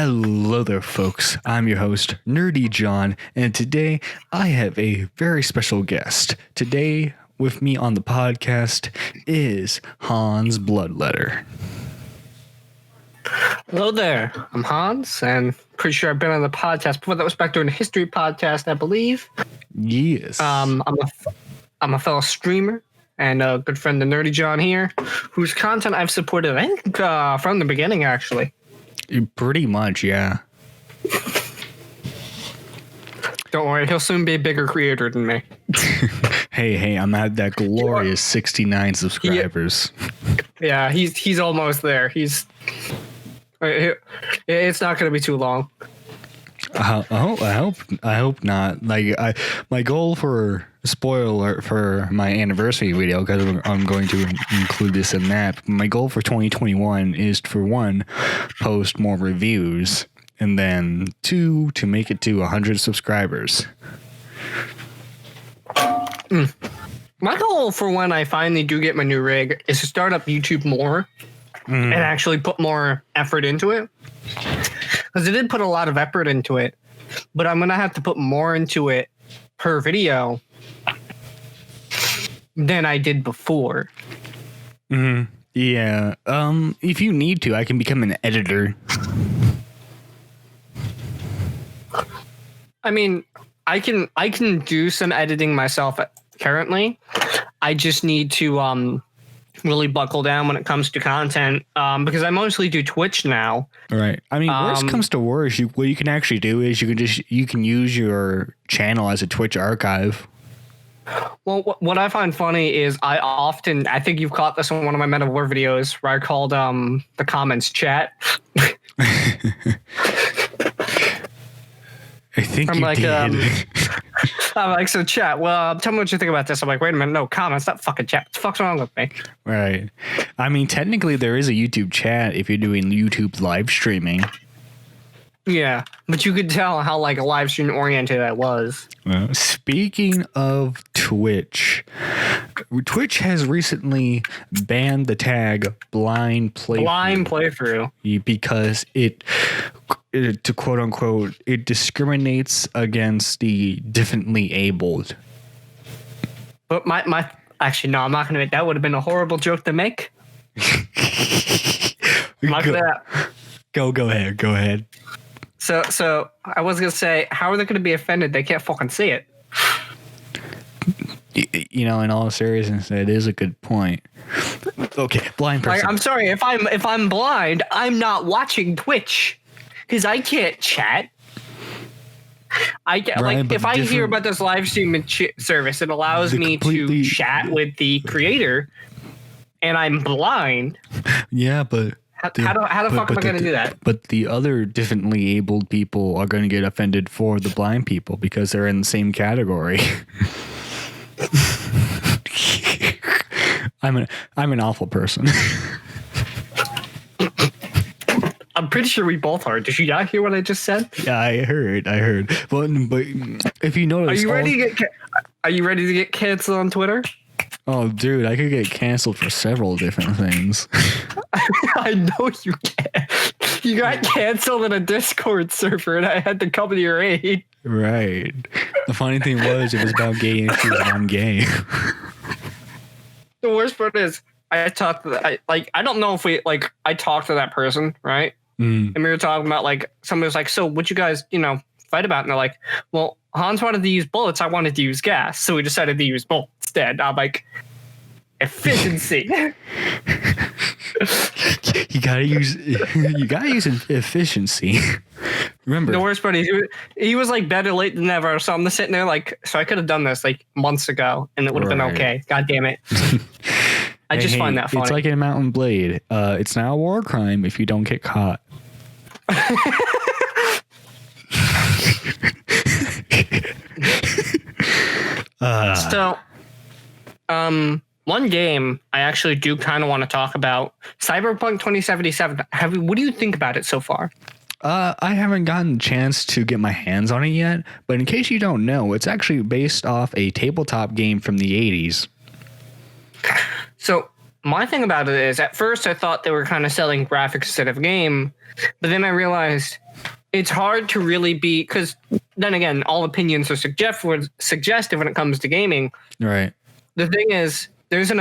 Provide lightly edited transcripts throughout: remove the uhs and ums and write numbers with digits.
Hello there, folks. I'm your host, Nerdy John, and today I have a very special guest. Today, with me on the podcast is Hanz Bloodletter. Hello there. I'm Hans, and pretty sure I've been on the podcast before. That was back during the history podcast, I believe. Yes. I'm a fellow streamer and a good friend of Nerdy John here, whose content I've supported, I think, from the beginning, actually. Pretty much, yeah. Don't worry, he'll soon be a bigger creator than me. Hey, I'm at that glorious 69 subscribers. Yeah, he's almost there. It's not going to be too long. I hope not. My goal for spoiler alert for my anniversary video, because I'm going to include this in that. My goal for 2021 is to, one, post more reviews, and then two, to make it to 100 subscribers. My goal for when I finally do get my new rig is to start up YouTube more and actually put more effort into it. Because I did put a lot of effort into it, but I'm going to have to put more into it per video than I did before. Mm-hmm. Yeah. If you need to, I can become an editor. I mean, I can do some editing myself currently. I just need to really buckle down when it comes to content, because I mostly do Twitch now. Right. I mean, worst comes to worst, what you can actually do is you can use your channel as a Twitch archive. Well, what I find funny is I think you've caught this in one of my Men of War videos where I called the comments chat. I think you did. I'm like, so chat, well, tell me what you think about this. I'm like, wait a minute, no, comments, not fucking chat. What the fuck's wrong with me? Right. I mean, technically there is a YouTube chat if you're doing YouTube live streaming. Yeah, but you could tell how like live stream oriented I was. Speaking of Twitch has recently banned the tag blind playthrough because it to quote unquote, it discriminates against the differently abled. But actually, no, I'm not going to. That would have been a horrible joke to make. Go ahead. So I was going to say, how are they going to be offended? They can't fucking see it. You know, in all seriousness, that is a good point. Okay, blind person. Like, I'm sorry, if I'm blind, I'm not watching Twitch because I can't chat. If I hear about this live streaming service, it allows me to chat with the creator, and I'm blind. Yeah, but how the fuck am I going to do that? But the other differently abled people are going to get offended for the blind people because they're in the same category. I'm an awful person. I'm pretty sure we both are. Did you not hear what I just said? Yeah, I heard. But if you notice, are you ready to get canceled on Twitter? Oh, dude, I could get canceled for several different things. I know you can. You got canceled in a Discord server, and I had to come to your aid. Right. The funny thing was, it was about gay issues, and I'm gay. The worst part is, I talked to I don't know if I talked to that person, right? And we were talking about somebody was like, so what you guys, fight about? And they're like, well, Hans wanted to use bullets, I wanted to use gas, so we decided to use bullets instead. I'm like, efficiency. You gotta use efficiency. Remember, the worst part is he was like better late than never. So I'm sitting there so I could have done this months ago, and it would have been okay. God damn it. I just find that funny. It's like in Mountain Blade. It's not a war crime if you don't get caught. So, one game I actually do kind of want to talk about, Cyberpunk 2077. What do you think about it so far? I haven't gotten a chance to get my hands on it yet, but in case you don't know, it's actually based off a tabletop game from the 80s. So my thing about it is, at first I thought they were kind of selling graphics instead of game, but then I realized it's hard to really be, because then again, all opinions are suggestive when it comes to gaming. Right. The thing is, there's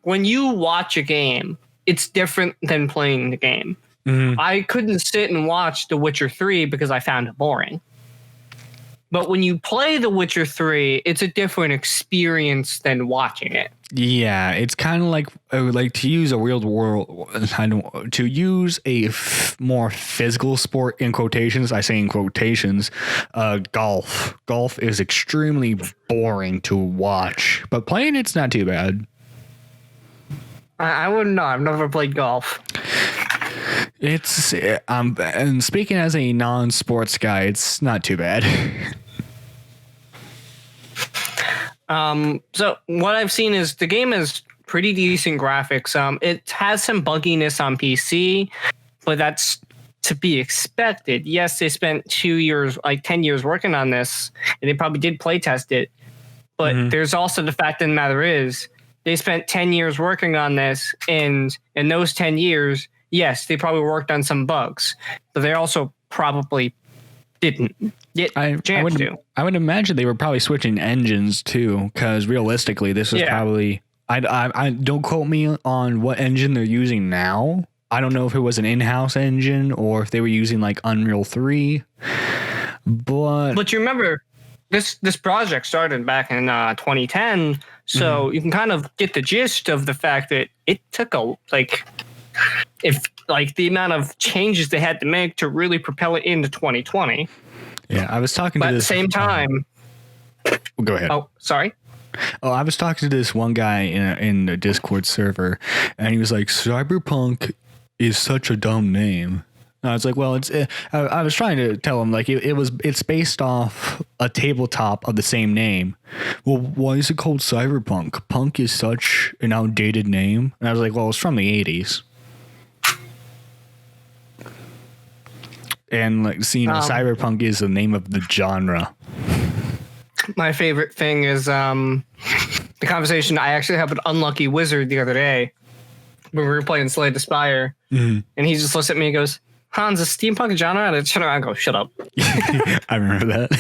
when you watch a game, it's different than playing the game. Mm-hmm. I couldn't sit and watch The Witcher 3 because I found it boring. But when you play The Witcher 3, it's a different experience than watching it. Yeah, it's kind of like to use a real world, to use a more physical sport in quotations. I say in quotations, golf. Golf is extremely boring to watch, but playing it's not too bad. I wouldn't know. I've never played golf. It's and speaking as a non-sports guy, it's not too bad. So what I've seen is the game has pretty decent graphics. It has some bugginess on PC, but that's to be expected. Yes, they spent 2 years, like 10 years working on this, and they probably did play test it. But there's also the fact of the matter is they spent 10 years working on this, and in those 10 years, yes, they probably worked on some bugs, but they also probably didn't get a chance to. I would imagine they were probably switching engines too, because realistically, this is probably. I don't quote me on what engine they're using now. I don't know if it was an in-house engine or if they were using like Unreal 3. But you remember, this project started back in 2010, so you can kind of get the gist of the fact that it took the amount of changes they had to make to really propel it into 2020. Yeah, I was talking but to at this. the same time. Go ahead. Oh, sorry. Oh, I was talking to this one guy in the Discord server, and he was like, "Cyberpunk is such a dumb name." And I was like, "Well, it's." I was trying to tell him like it's based off a tabletop of the same name. Well, why is it called Cyberpunk? Punk is such an outdated name. And I was like, "Well, it's from the 80s." And like, cyberpunk is the name of the genre. My favorite thing is the conversation I actually had with Unlucky Wizard the other day when we were playing Slay the Spire, and he just looks at me and goes, "Hans, is steampunk a genre?" And I turn around and go, "Shut up." I remember that.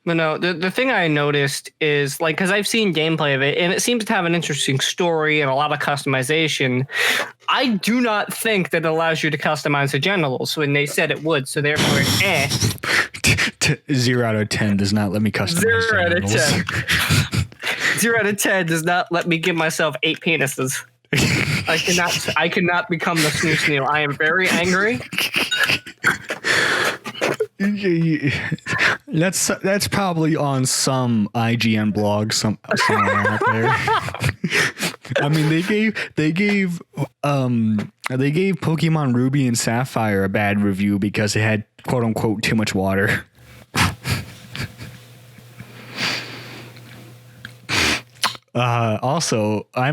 But no, the thing I noticed is, like, because I've seen gameplay of it, and it seems to have an interesting story and a lot of customization. I do not think that it allows you to customize the genitals when they said it would, so therefore, 0 out of 10 does not let me customize 0 out of genitals. 10. 0 out of 10 does not let me give myself 8 penises. I cannot become the snooze Neil. I am very angry. That's probably on some IGN blog somewhere out there. I mean, they gave Pokemon Ruby and Sapphire a bad review because it had quote unquote too much water. Also, I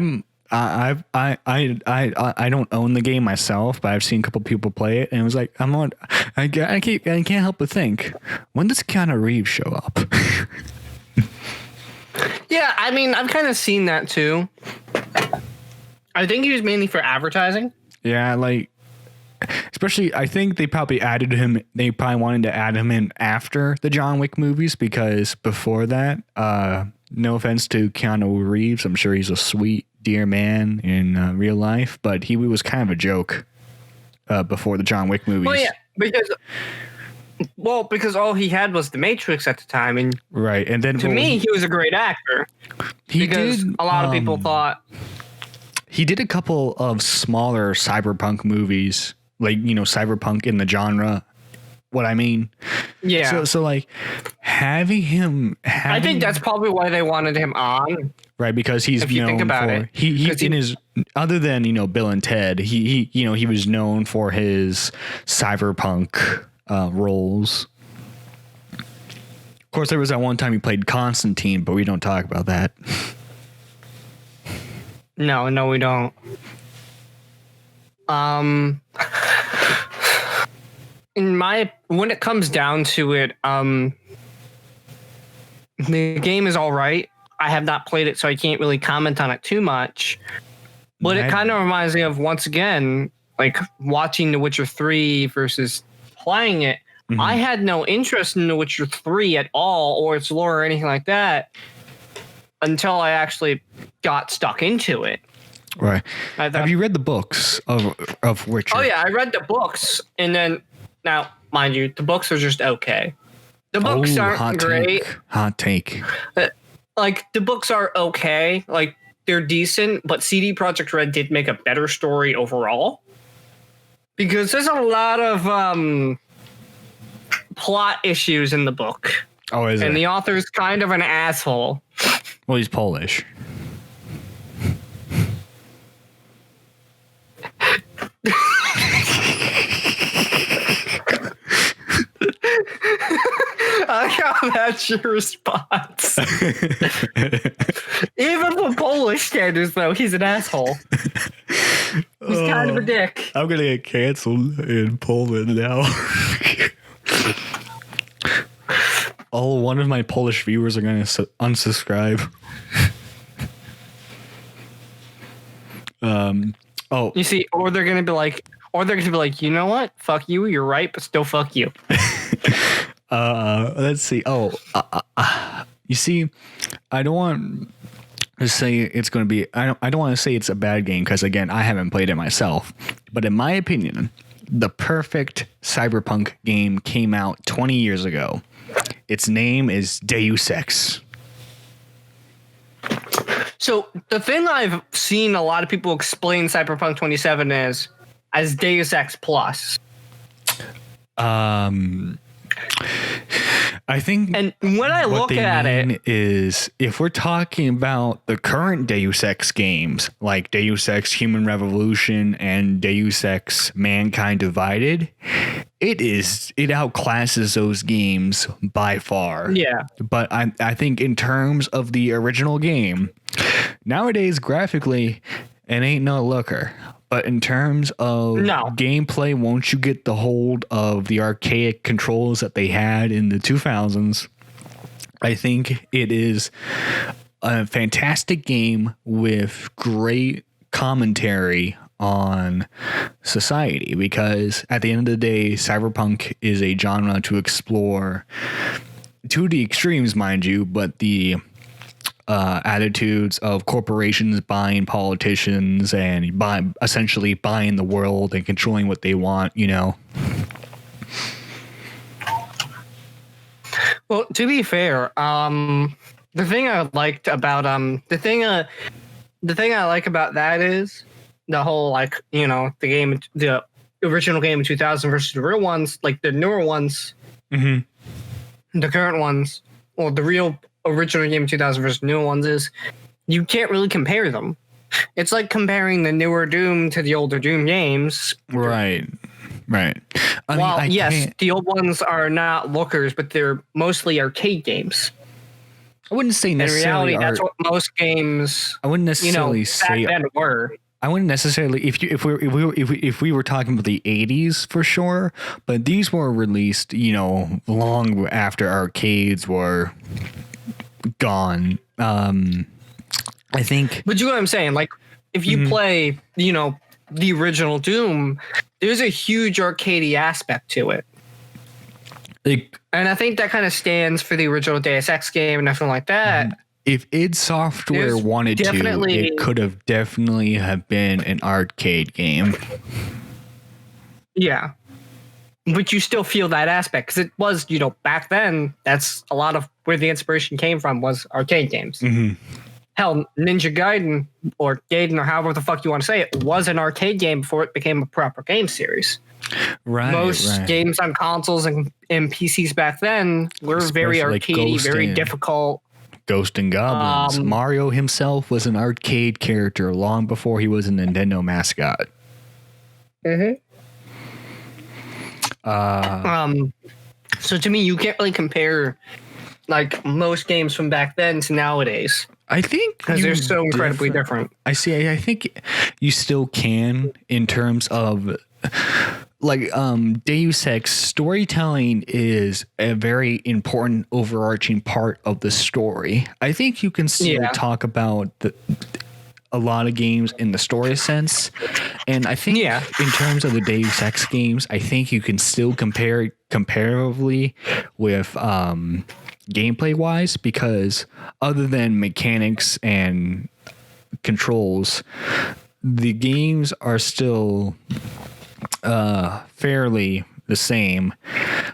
don't own the game myself, but I've seen a couple people play it, and it was like I can't help but think, when does Keanu Reeves show up? Yeah, I mean, I've kind of seen that too. I think he was mainly for advertising. Yeah, like, especially I think they probably added him. They probably wanted to add him in after the John Wick movies, because before that, no offense to Keanu Reeves, I'm sure he's a sweet, dear man in real life, but he was kind of a joke before the John Wick movies. Well, yeah, because all he had was The Matrix at the time, and right, and then to me, he was a great actor. A lot of people thought he did a couple of smaller cyberpunk movies, like, you know, cyberpunk in the genre. What I mean, yeah. So like having him. I think that's probably why they wanted him on. Right, because he's if you known think about for it. He in his, other than, you know, Bill and Ted, he you know, he was known for his cyberpunk roles. Of course, there was that one time he played Constantine, but we don't talk about that. No, we don't. When it comes down to it, the game is all right. I have not played it, so I can't really comment on it too much. But it kind of reminds me of, once again, like watching The Witcher 3 versus playing it. Mm-hmm. I had no interest in The Witcher 3 at all, or its lore or anything like that, until I actually got stuck into it. Right. Have you read the books of Witcher? Oh yeah, I read the books, and then now, mind you, the books are just okay. The books aren't great. Hot take. Like, the books are okay. Like, they're decent, but CD Projekt Red did make a better story overall. Because there's a lot of plot issues in the book. Oh, is it? And the author's kind of an asshole. Well, he's Polish. I how that's your response. Even for Polish standards, though, he's an asshole. He's kind of a dick. I'm gonna get canceled in Poland now. One of my Polish viewers are gonna unsubscribe. You see, or they're gonna be like, you know what? Fuck you. You're right, but still fuck you. Let's see. You see, I don't want to say it's going to be. I don't want to say it's a bad game because, again, I haven't played it myself. But in my opinion, the perfect Cyberpunk game came out 20 years ago. Its name is Deus Ex. So the thing I've seen a lot of people explain Cyberpunk 27 as Deus Ex Plus. I think, and when I look at it, is if we're talking about the current Deus Ex games like Deus Ex Human Revolution and Deus Ex Mankind Divided, it outclasses those games by far. Yeah. But I think in terms of the original game, nowadays graphically, it ain't no looker. But in terms of gameplay, once you get the hold of the archaic controls that they had in the 2000s, I think it is a fantastic game with great commentary on society. Because at the end of the day, Cyberpunk is a genre to explore to the extremes, mind you, but the attitudes of corporations buying politicians and essentially buying the world and controlling what they want, you know. Well, to be fair, the thing I liked about the thing I like about that is the whole, like, you know, the game, the original game in 2000 versus the real ones, like the newer ones, the current ones, or the real original game in 2000 versus new ones, is you can't really compare them. It's like comparing the newer Doom to the older Doom games. Right. Yes, the old ones are not lookers, but they're mostly arcade games. I wouldn't say necessarily. In reality, that's what most games. I wouldn't necessarily say back then were. I wouldn't necessarily if we were talking about the 80s for sure, but these were released, you know, long after arcades were gone. I think. But you know what I'm saying? Like, if you play, you know, the original Doom, there's a huge arcadey aspect to it. And I think that kind of stands for the original Deus Ex game and everything like that. If id Software wanted to, it could have definitely have been an arcade game. Yeah. But you still feel that aspect because it was, you know, back then, that's a lot of where the inspiration came from was arcade games. Hell, Ninja Gaiden or Gaiden or however the fuck you want to say it was an arcade game before it became a proper game series. Most games on consoles and PCs back then were very arcadey, very difficult. Ghost and Goblins. Mario himself was an arcade character long before he was a Nintendo mascot. So to me, you can't really compare like most games from back then to nowadays. I think because they're so incredibly different. I think you still can in terms of like Deus Ex storytelling is a very important overarching part of the story. I think you can still talk about a lot of games in the story sense. And I think in terms of the Deus Ex games, I think you can still compare comparatively with gameplay wise, because other than mechanics and controls, the games are still fairly the same.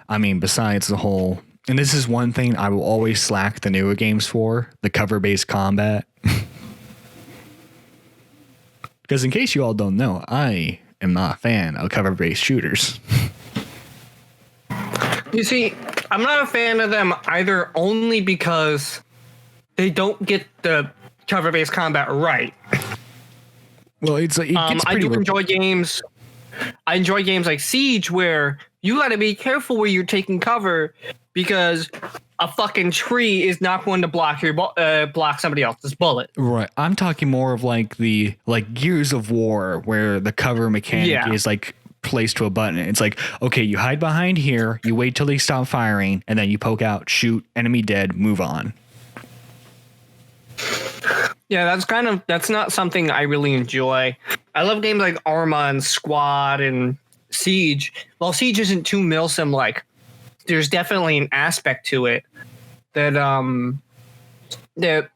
I mean, besides the whole, and this is one thing I will always slack the newer games for, the cover-based combat. Because in case you all don't know, I am not a fan of cover-based shooters. You see, I'm not a fan of them either, only because they don't get the cover-based combat right. Well, it gets I do enjoy games. I enjoy games like Siege, where you got to be careful where you're taking cover, because a fucking tree is not going to block your block somebody else's bullet. Right. I'm talking more of like the Gears of War, where the cover mechanic is like placed to a button. It's like, okay, you hide behind here, you wait till they stop firing, and then you poke out, shoot, enemy dead, move on. Yeah, that's not something I really enjoy. I love games like Arma and Squad and Siege. While Siege isn't too milsim like, there's definitely an aspect to it that that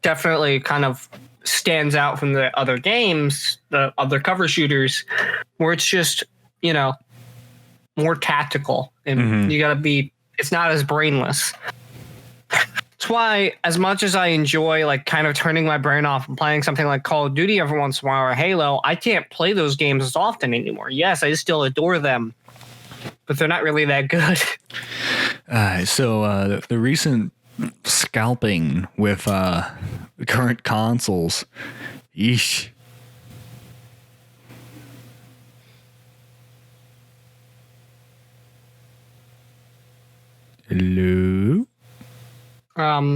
definitely kind of stands out from the other games, the other cover shooters, where it's just, more tactical, and you gotta be, it's not as brainless. That's why, as much as I enjoy like kind of turning my brain off and playing something like Call of Duty every once in a while, or Halo, I can't play those games as often anymore. Yes, I still adore them, but they're not really that good. So the recent scalping with current consoles, yeesh. Hello?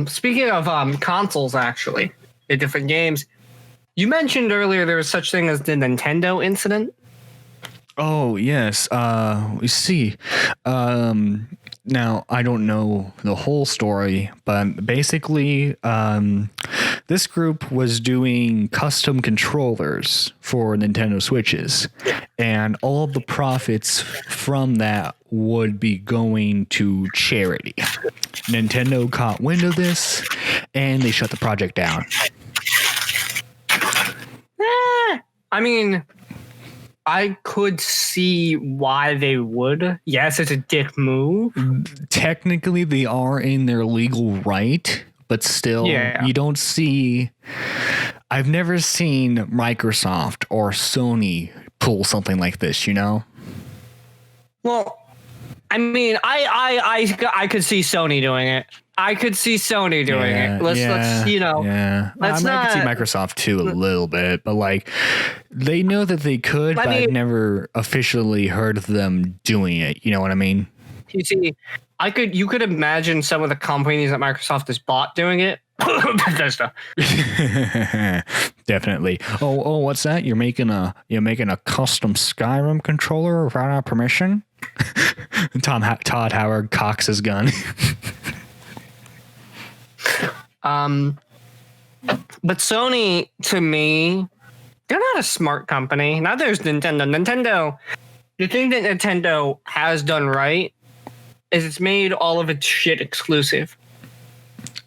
Speaking of consoles, actually, the different games, you mentioned earlier there was such thing as the Nintendo incident. Oh, yes. We see. Now, I don't know the whole story, but basically, this group was doing custom controllers for Nintendo Switches, and all of the profits from that would be going to charity. Nintendo caught wind of this, and they shut the project down. I mean, I could see why they would. Yes, it's a dick move. Technically, they are in their legal right, but still, you don't see... I've never seen Microsoft or Sony pull something like this, Well, I mean, I could see Sony doing it. I could see Sony doing it. Let's I could see Microsoft too a little bit, but like they know that they could, but I've never officially heard of them doing it. You know what I mean? You see, you could imagine some of the companies that Microsoft has bought doing it. Bethesda. Definitely. Oh, what's that? You're making a custom Skyrim controller without our permission? Todd Howard cocks his gun. But Sony, to me, they're not a smart company. Now there's Nintendo. The thing that Nintendo has done right is it's made all of its shit exclusive.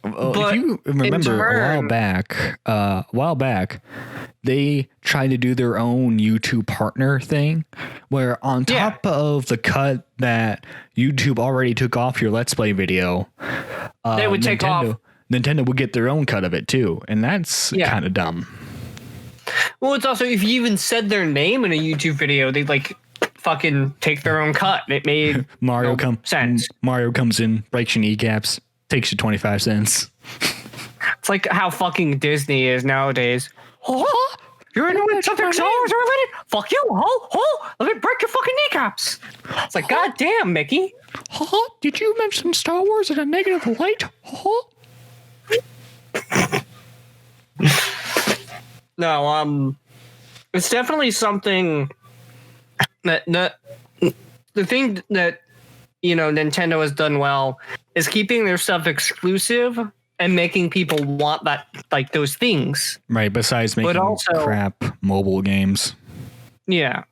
If you remember, a while back, they tried to do their own YouTube partner thing, where on top of the cut that YouTube already took off your Let's Play video, they would take off. Nintendo would get their own cut of it too, and that's kind of dumb. Well, it's also, if you even said their name in a YouTube video, they'd like fucking take their own cut. It made sense. Mario comes in, breaks your kneecaps, takes you 25 cents. It's like how fucking Disney is nowadays. Oh, you're into something Star Wars related? Fuck you, let me break your fucking kneecaps. It's like, God damn, Mickey. Did you mention Star Wars in a negative light? No, it's definitely something that the thing that Nintendo has done well is keeping their stuff exclusive and making people want that, like those things. Right. Besides making crap mobile games. Yeah.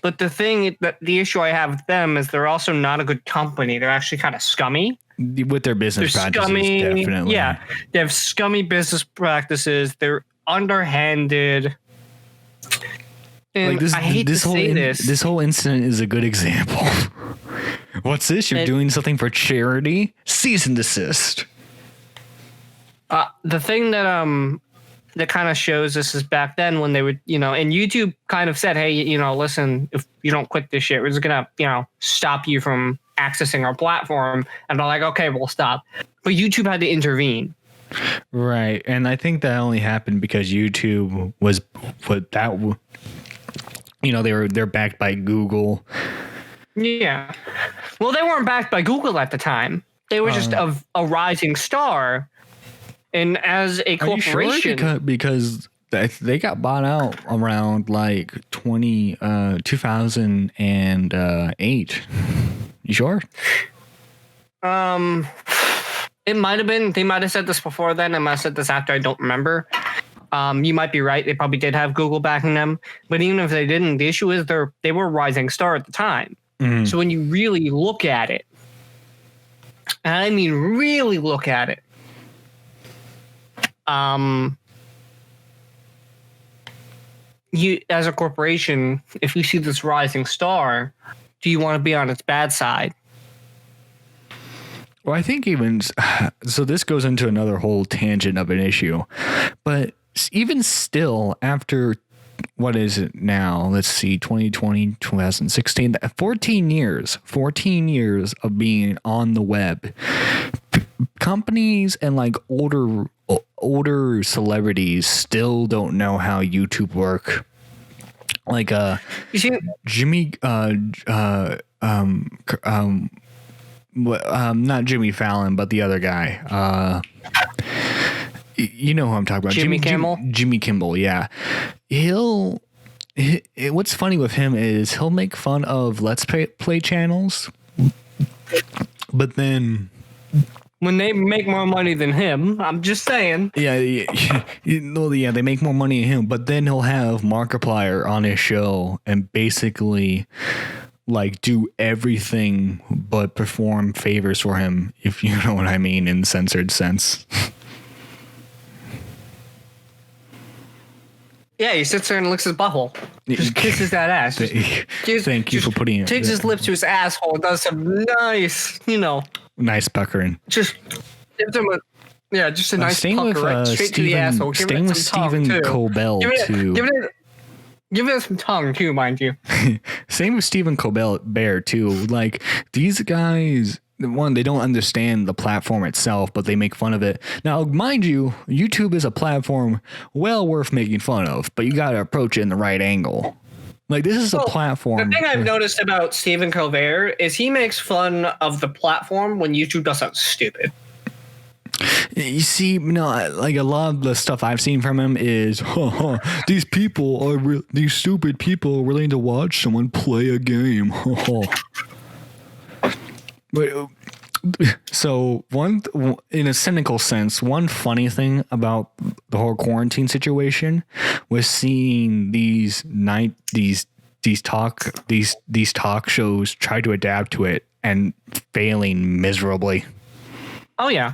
But the issue I have with them is they're also not a good company. They're actually kind of scummy. With their business practices, scummy, definitely. Yeah. They have scummy business practices. They're underhanded. And like this, I hate to say this. This whole incident is a good example. What's this? You're doing something for charity? Cease and desist. The thing that kind of shows this is back then when they would, and YouTube kind of said, hey, listen, if you don't quit this shit, we're just going to, stop you from accessing our platform. And they're like, okay, we'll stop. But YouTube had to intervene. Right. And I think that only happened because YouTube was they're backed by Google. Yeah. Well, they weren't backed by Google at the time. They were just a rising star. And as a corporation, sure? Because they got bought out around like 2008. You sure? It might have been. They might have said this before then. I might have said this after. I don't remember. You might be right. They probably did have Google backing them. But even if they didn't, the issue is they were a rising star at the time. Mm-hmm. So when you really look at it, and I mean really look at it, you as a corporation, if you see this rising star, do you want to be on its bad side? Well, I think so this goes into another whole tangent of an issue, but even still, after what is it now? Let's see, 2020, 2016, 14 years of being on the web. Companies and like older celebrities still don't know how YouTube work. Like Jimmy not Jimmy Fallon, but the other guy. You know who I'm talking about. Jimmy Kimmel? Jimmy Kimmel, yeah. What's funny with him is he'll make fun of Let's Play channels, but then when they make more money than him, I'm just saying. Yeah, they make more money than him, but then he'll have Markiplier on his show and basically like do everything but perform favors for him, if you know what I mean, in censored sense. Yeah, he sits there and licks his butthole. Just kisses that ass. Thank you for putting it. Takes his lips to his asshole and does some nice, nice puckering. Just gives him just a nice pucker right straight to the asshole. Staying with Stephen Colbert too. Give it some tongue too, mind you. Same with Stephen Colbert too. Like these guys, one, they don't understand the platform itself, but they make fun of it. Now, mind you, YouTube is a platform well worth making fun of, but you got to approach it in the right angle. Like this is a platform. The thing I've noticed about Stephen Colbert is he makes fun of the platform when YouTube does something stupid. You see, like a lot of the stuff I've seen from him is, these stupid people are willing to watch someone play a game. But so in a cynical sense, one funny thing about the whole quarantine situation was seeing these talk shows try to adapt to it and failing miserably. Oh yeah.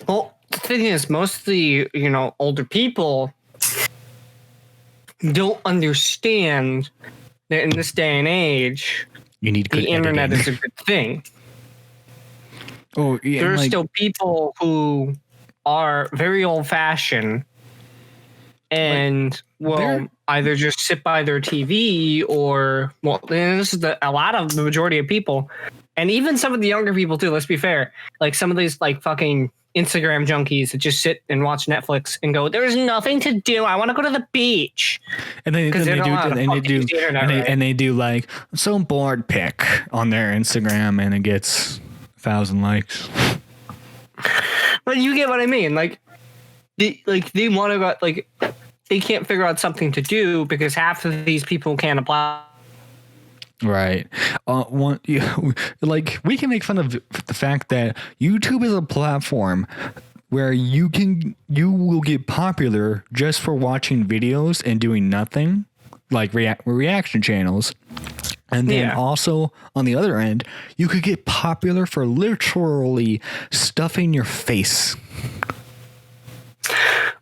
Well, the thing is, most of the older people don't understand that in this day and age, you need the internet is a good thing. Oh, yeah, there are still people who are very old-fashioned and either just sit by their TV or this is a lot of the majority of people, and even some of the younger people too. Let's be fair, like some of these like fucking Instagram junkies that just sit and watch Netflix and go, "There's nothing to do. I want to go to the beach." And they do like some bored pic on their Instagram, and it gets 1,000 likes. But you get what I mean. Like they want to go, like they can't figure out something to do because half of these people can't apply. Right. We can make fun of the fact that YouTube is a platform where you will get popular just for watching videos and doing nothing, like reaction channels. And then also on the other end, you could get popular for literally stuffing your face.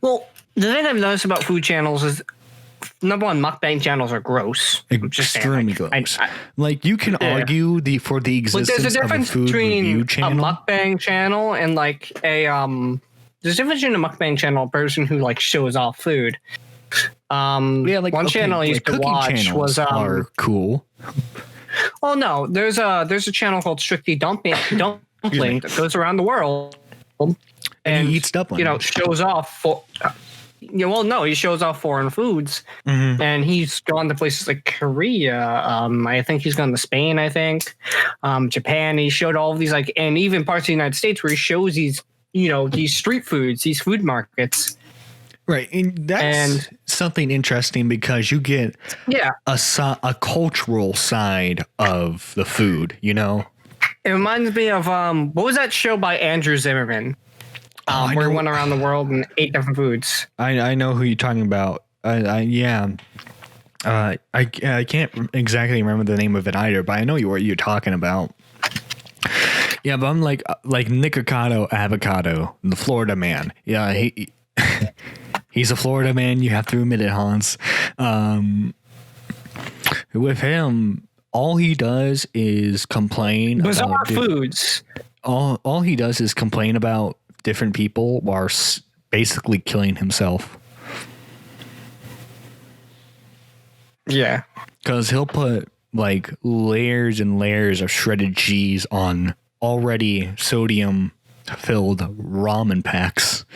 Well, the thing I've noticed about food channels is, number one, mukbang channels are gross. Extremely gross. Like, you can argue for the existence of a food review channel. A mukbang channel and like a there's a difference between a mukbang channel, a person who like shows off food. One channel I used to watch was are cool. Oh no, there's a channel called Strictly Dumpling that goes around the world and he eats dumpling. Shows off for. He shows off foreign foods, and he's gone to places like Korea. I think he's gone to Spain. I think Japan. He showed all of these and even parts of the United States where he shows these street foods, these food markets. Right, and that's something interesting because you get a cultural side of the food. It reminds me of what was that show by Andrew Zimmerman? Where he went around the world and ate different foods. I know who you're talking about. I can't exactly remember the name of it either, but I know what you're talking about. Yeah, but I'm like Nikocado Avocado, the Florida man. Yeah, he's a Florida man. You have to admit it, Hans. With him, all he does is complain bizarre foods. All he does is complain about different people while basically killing himself. Yeah. Because he'll put like layers and layers of shredded cheese on already sodium filled ramen packs.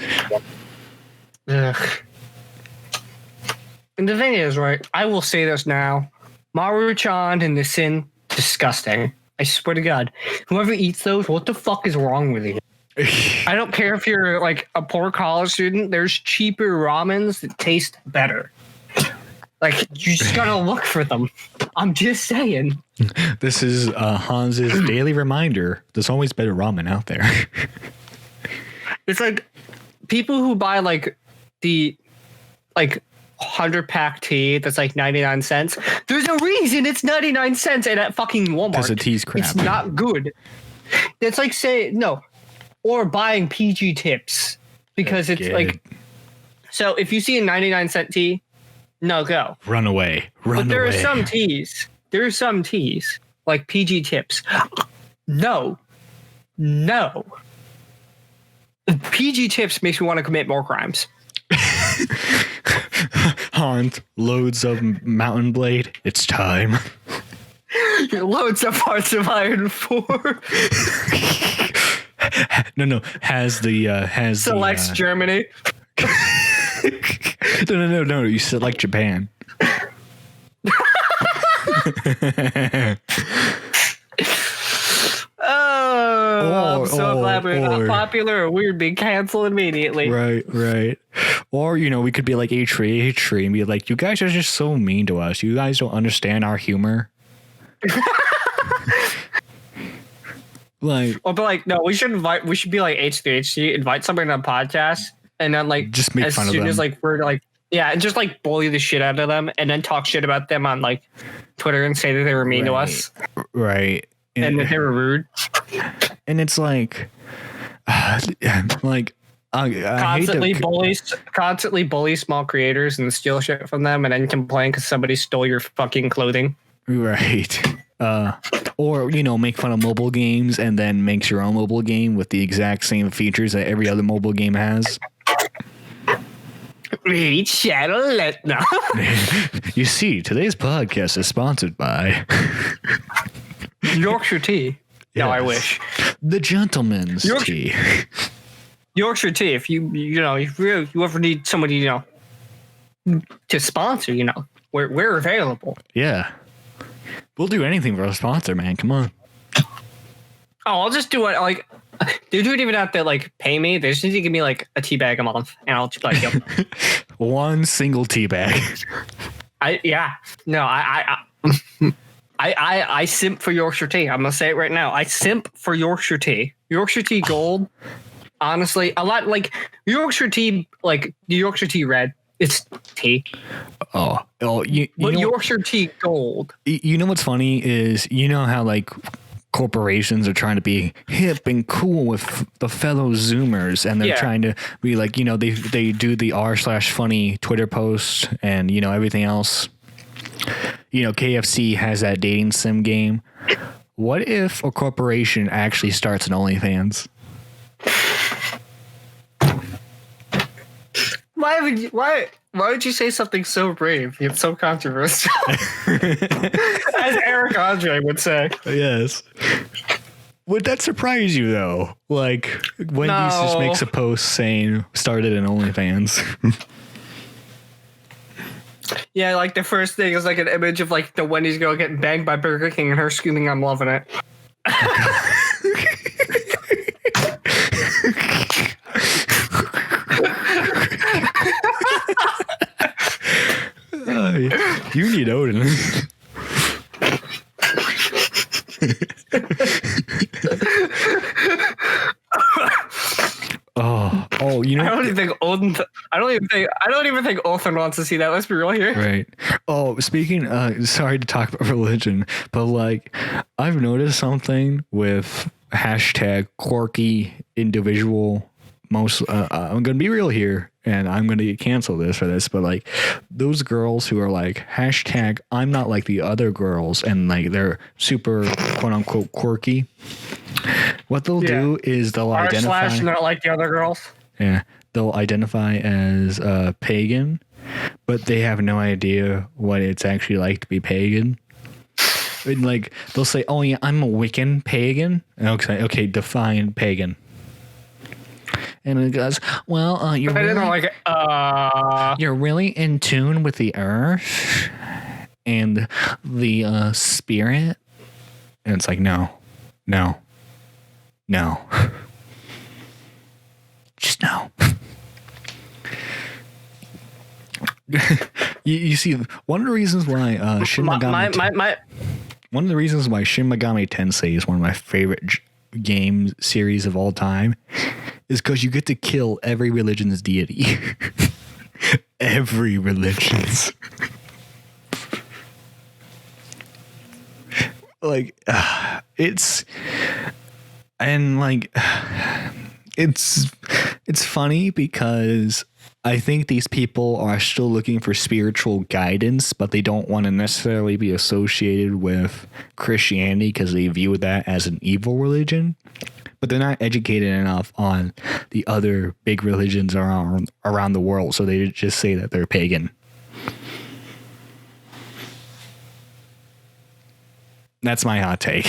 Ugh. And the thing is, right, I will say this now. Maruchan and Nissin, disgusting. I swear to God. Whoever eats those, what the fuck is wrong with you? I don't care if you're like a poor college student. There's cheaper ramens that taste better. Like, you just gotta look for them. I'm just saying. This is Hans's daily reminder. There's always better ramen out there. It's like people who buy like the 100-pack tea that's like 99 cents. There's a reason it's 99 cents at fucking Walmart. Because the tea's crap. It's not good. It's like or buying PG tips because it's like. So if you see a 99-cent tea, no go. Run away. But there are some teas. There are some teas like PG tips. No. PG tips makes me want to commit more crimes. Hans, loads of Mountain Blade. It's time. Loads of parts of Iron 4. No. Has selects Germany. No. You select Japan. I'm so glad we're not popular or we'd be canceled immediately. Right. Or, we could be like H3 and be like, you guys are just so mean to us. You guys don't understand our humor. Like, or be like, no, we should be like H3HC, invite somebody on a podcast, and then like just make fun of them. As soon as like we're like, and just like bully the shit out of them, and then talk shit about them on like Twitter and say that they were mean to us, right? And that they were rude. And it's like, constantly bully small creators and steal shit from them, and then complain because somebody stole your fucking clothing. Right. Or, make fun of mobile games and then makes your own mobile game with the exact same features that every other mobile game has. Read Shadowlet now. You see, today's podcast is sponsored by Yorkshire tea. Yes. No, I wish. The Gentleman's Tea. Yorkshire tea. If you ever need somebody, to sponsor, we're available. Yeah. We'll do anything for a sponsor, man. Come on. Oh, I'll just do it. Like, they don't even have to like pay me. They just need to give me like a tea bag a month, and I'll just like one single tea bag. I simp for Yorkshire tea. I'm gonna say it right now. I simp for Yorkshire tea. Yorkshire tea Gold. honestly, a lot like Yorkshire tea, like Yorkshire tea red. It's tea. You But know, Yorkshire tea gold. you know what's funny is, you know how like corporations are trying to be hip and cool with the fellow Zoomers, and they're trying to be like, you know, they do the r/funny Twitter posts and, you know, everything else. You know, KFC has that dating sim game. What if a corporation actually starts an OnlyFans? Why would you say something so brave? It's so controversial. As Eric Andre would say. Yes. Would that surprise you though? Like Wendy's just makes a post saying started an OnlyFans. Yeah, like the first thing is like an image of like the Wendy's girl getting banged by Burger King and her screaming, "I'm loving it." You need Odin. You know, I don't even think Odin. I don't even think Odin wants to see that. Let's be real here. Right. Oh, speaking. Sorry to talk about religion, but like, I've noticed something with hashtag quirky individual. I'm gonna be real here, and I'm gonna get canceled for this, but like those girls who are like hashtag I'm not like the other girls, and like they're super quote unquote quirky. What they'll do is they'll identify not like the other girls. Yeah, they'll identify as pagan, but they have no idea what it's actually like to be pagan. And like they'll say, "Oh yeah, I'm a Wiccan pagan." Okay, define pagan. And it goes, well, you're really in tune with the earth and the spirit. And it's like, no. Just no. you see, one of the reasons why Shin Megami one of the reasons why Shin Megami Tensei is one of my favorite game series of all time is because you get to kill every religion's deity. Every religion's. Like, it's funny because I think these people are still looking for spiritual guidance, but they don't want to necessarily be associated with Christianity because they view that as an evil religion. But they're not educated enough on the other big religions around the world, so they just say that they're pagan. That's my hot take.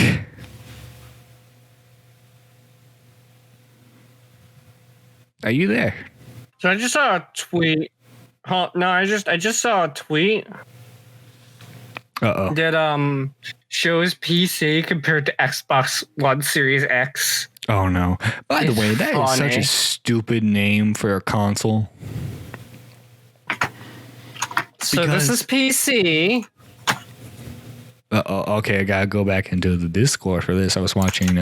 Are you there? So I just saw a tweet. No, I just saw a tweet. That shows PC compared to Xbox One Series X. Oh no! By the way, that is such a stupid name for a console. So this is PC. Okay, I gotta go back into the Discord for this. I was watching.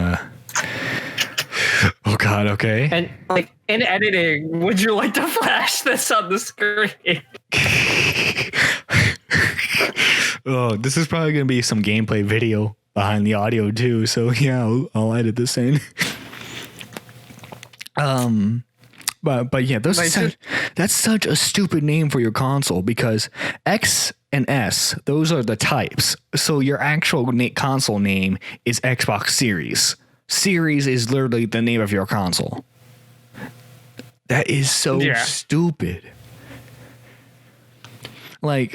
Oh God. Okay. And like in editing, would you like to flash this on the screen? Oh, this is probably gonna be some gameplay video behind the audio too. So yeah, I'll edit this in. But yeah, that's such a stupid name for your console because X and S, those are the types. So your actual console name is Xbox Series. Series is literally the name of your console. That is so stupid. Like,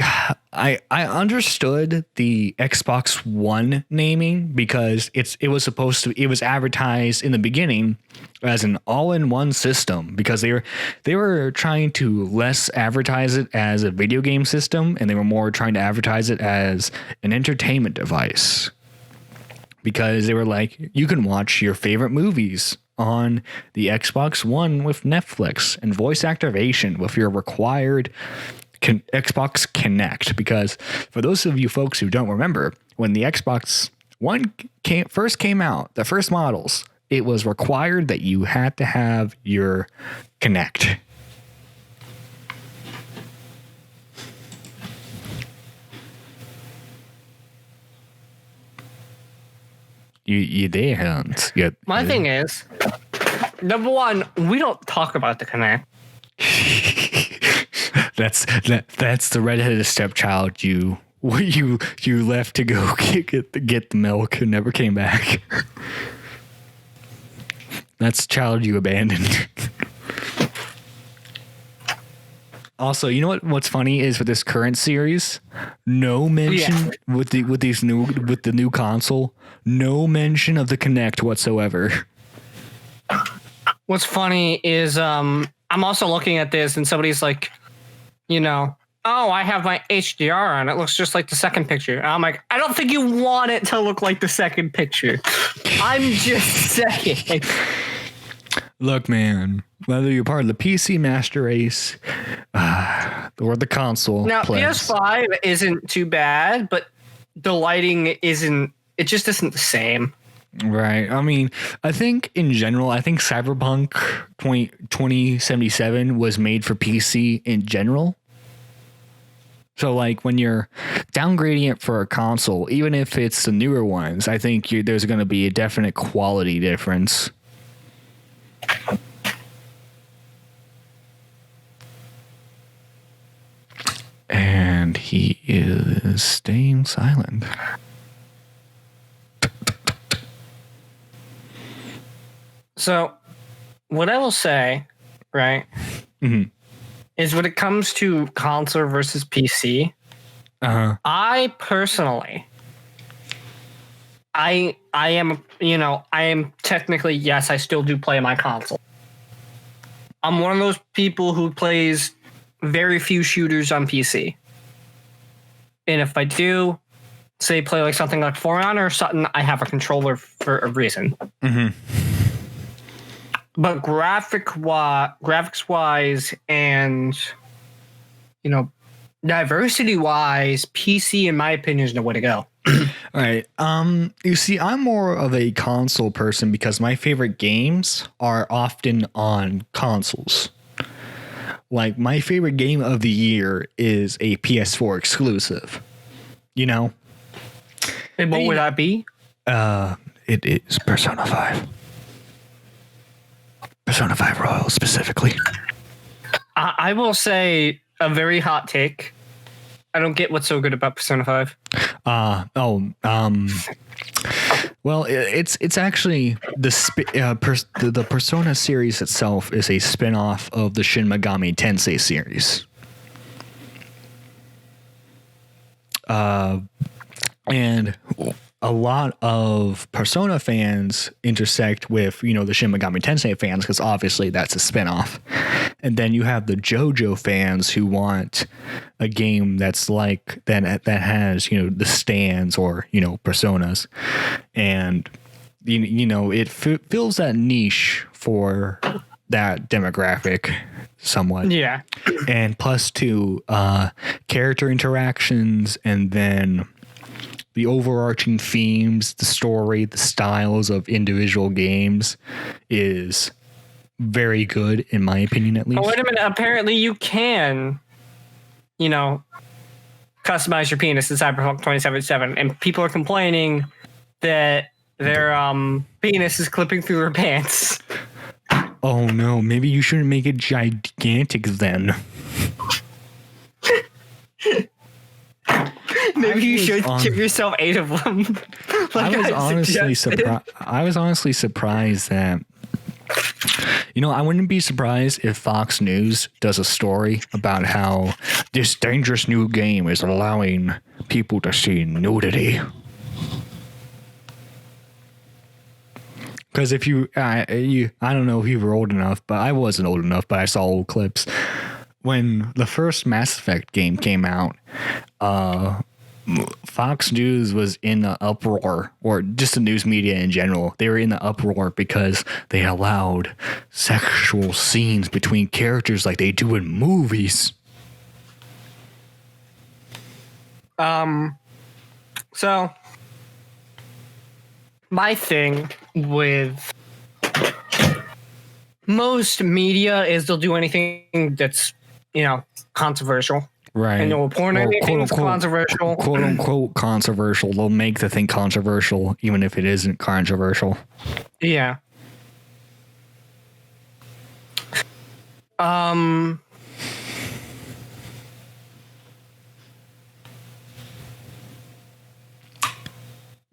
I understood the Xbox One naming because it was advertised in the beginning as an all-in-one system because they were trying to less advertise it as a video game system and they were more trying to advertise it as an entertainment device. Because they were like, you can watch your favorite movies on the Xbox One with Netflix and voice activation with your required Xbox Connect. Because for those of you folks who don't remember, when the Xbox One first came out, the first models, it was required that you had to have your Kinect. You there, Hans? My thing is, number one, we don't talk about the Kinect. That's the redheaded stepchild you left to go get the milk and never came back. That's the child you abandoned. Also, you know what's funny is with this current series, no mention with the new console, no mention of the Kinect whatsoever. What's funny is I'm also looking at this and somebody's like, oh, I have my HDR on. It looks just like the second picture. And I'm like, I don't think you want it to look like the second picture. I'm just saying. Look, man, whether you're part of the PC master race or the console. Now, place. PS5 isn't too bad, but the lighting isn't, it just isn't the same. Right. I mean, I think in general, Cyberpunk 2077 was made for PC in general. So like when you're downgrading it for a console, even if it's the newer ones, I think there's going to be a definite quality difference. And he is staying silent. So, what I will say, right, is when it comes to console versus PC, I personally, I am technically, yes, I still do play my console. I'm one of those people who plays very few shooters on PC. And if I do, say play like something like For Honor or something, I have a controller for a reason. But graphics wise and, diversity wise, PC, in my opinion, is the way to go. All right. You see, I'm more of a console person because my favorite games are often on consoles. Like my favorite game of the year is a PS4 exclusive. And what would that be? It is Persona 5. Persona 5 Royal specifically. I will say a very hot take. I don't get what's so good about Persona 5. Well, it's actually the Persona series itself is a spin-off of the Shin Megami Tensei series. And a lot of Persona fans intersect with, the Shin Megami Tensei fans because obviously that's a spinoff. And then you have the JoJo fans who want a game that's like that has, the stands or, personas. And, it fills that niche for that demographic somewhat. Yeah. And plus two character interactions and then the overarching themes, the story, the styles of individual games is very good, in my opinion, at least. Oh, wait a minute. Apparently you can, customize your penis in Cyberpunk 2077. And people are complaining that their penis is clipping through their pants. Oh, no. Maybe you shouldn't make it gigantic then. Maybe you should give yourself 8 of them. I was honestly surprised that, I wouldn't be surprised if Fox News does a story about how this dangerous new game is allowing people to see nudity. Because if I don't know if you were old enough, but I wasn't old enough, but I saw old clips. When the first Mass Effect game came out, Fox News was in the uproar, or just the news media in general. They were in the uproar because they allowed sexual scenes between characters like they do in movies. So my thing with most media is they'll do anything that's, controversial. Right. And they'll report anything that's controversial. Quote unquote controversial. They'll make the thing controversial, even if it isn't controversial. Yeah.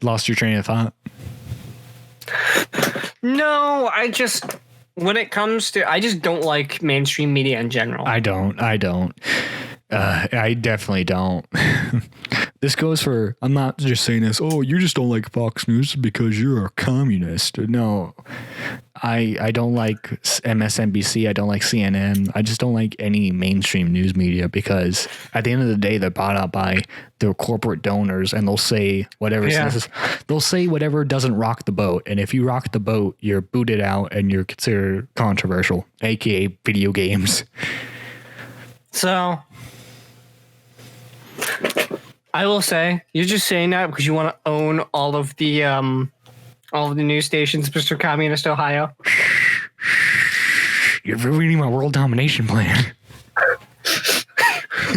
Lost your train of thought? No, when it comes to, I just don't like mainstream media in general. I don't. I definitely don't. This goes for, I'm not just saying this, oh, you just don't like Fox News because you're a communist. No, I don't like MSNBC. I don't like CNN. I just don't like any mainstream news media because at the end of the day, they're bought out by their corporate donors and they'll say whatever. They'll say whatever doesn't rock the boat. And if you rock the boat, you're booted out and you're considered controversial, aka video games. So I will say, you're just saying that because you want to own all of the news stations, Mr. Communist Ohio. You're ruining my world domination plan.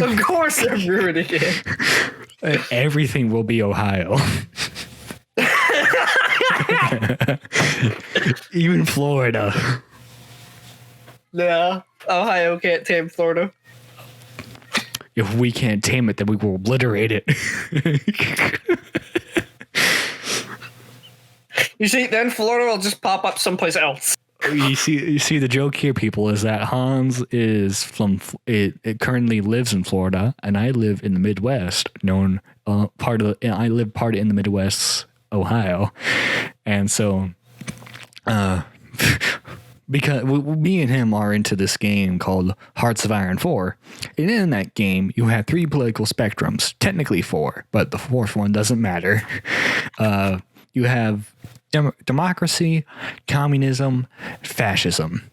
Of course I'm ruining it. Everything will be Ohio. Even Florida. Yeah, Ohio can't tame Florida. If we can't tame it, then we will obliterate it. You see, then Florida will just pop up someplace else. You see, the joke here, people, is that Hans is from it currently lives in Florida, and I live in the Midwest. I live part in the Midwest, Ohio, and so, because me and him are into this game called Hearts of Iron 4. And in that game, you have 3 political spectrums. Technically 4, but the 4th one doesn't matter. You have democracy, communism, fascism.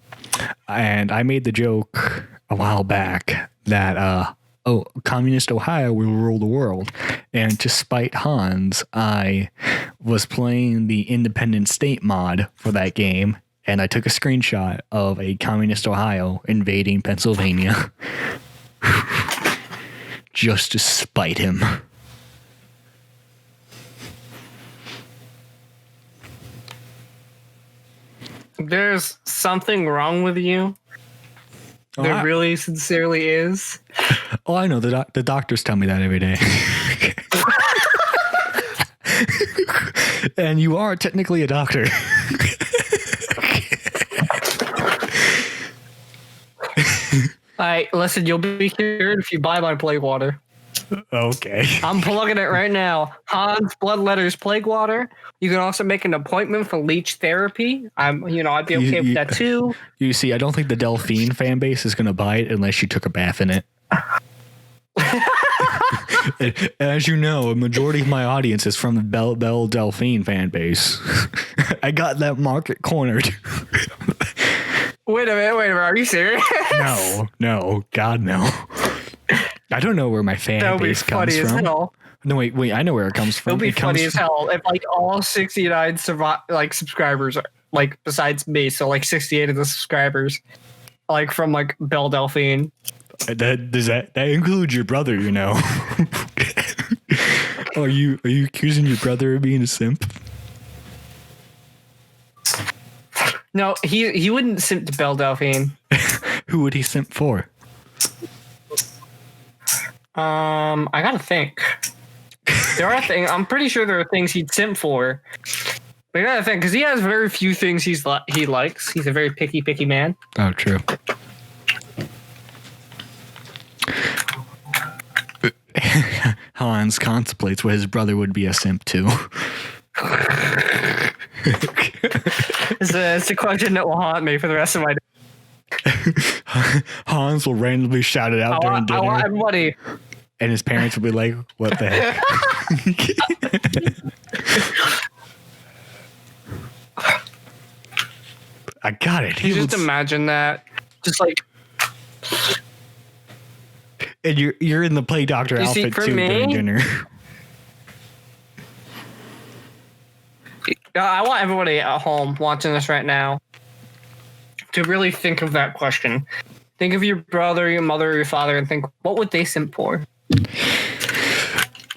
And I made the joke a while back that, communist Ohio will rule the world. And to spite Hans, I was playing the Independent State mod for that game. And I took a screenshot of a communist Ohio invading Pennsylvania just to spite him. There's something wrong with you. There really sincerely is. Oh, I know. The doctors tell me that every day. And you are technically a doctor. Listen, you'll be cured if you buy my plague water. Okay. I'm plugging it right now. Han's Bloodletter's plague water. You can also make an appointment for leech therapy. I'd be okay with that too. You see, I don't think the Delphine fan base is going to buy it unless you took a bath in it. As you know, a majority of my audience is from the Belle Delphine fan base. I got that market cornered. Wait a minute. Are you serious? No. God, no. I don't know where my fan base comes from. Hell. No, wait. I know where it comes from. It'll be funny as hell if all 69 subscribers are besides me, so 68 of the subscribers from Belle Delphine. That includes your brother, you know. Are you accusing your brother of being a simp? No, he wouldn't simp to Belle Delphine. Who would he simp for? I gotta think. There are things. I'm pretty sure there are things he'd simp for. But I gotta think because he has very few things he likes. He's a very picky man. Oh, true. Hans contemplates what his brother would be a simp to. It's a question that will haunt me for the rest of my day. Hans will randomly shout it out during dinner. I want everybody. And his parents will be like, what the heck? I got it. You just imagine that. Just and you're in the play doctor outfit too during dinner. I want everybody at home watching this right now to really think of that question. Think of your brother, your mother, your father, and think, what would they simp for?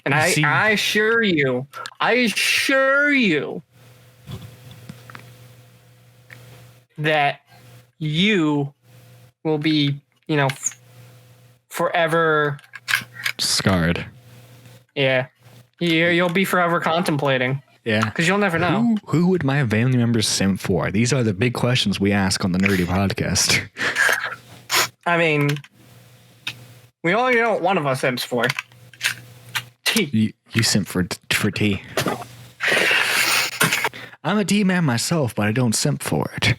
And I assure you, that you will be, forever scarred. Yeah. You'll be forever contemplating. Yeah. Because you'll never know. Who would my family members simp for? These are the big questions we ask on the Nerdy Podcast. I mean, we only know what one of us simps for. Tea. You simp for tea. I'm a tea man myself, but I don't simp for it.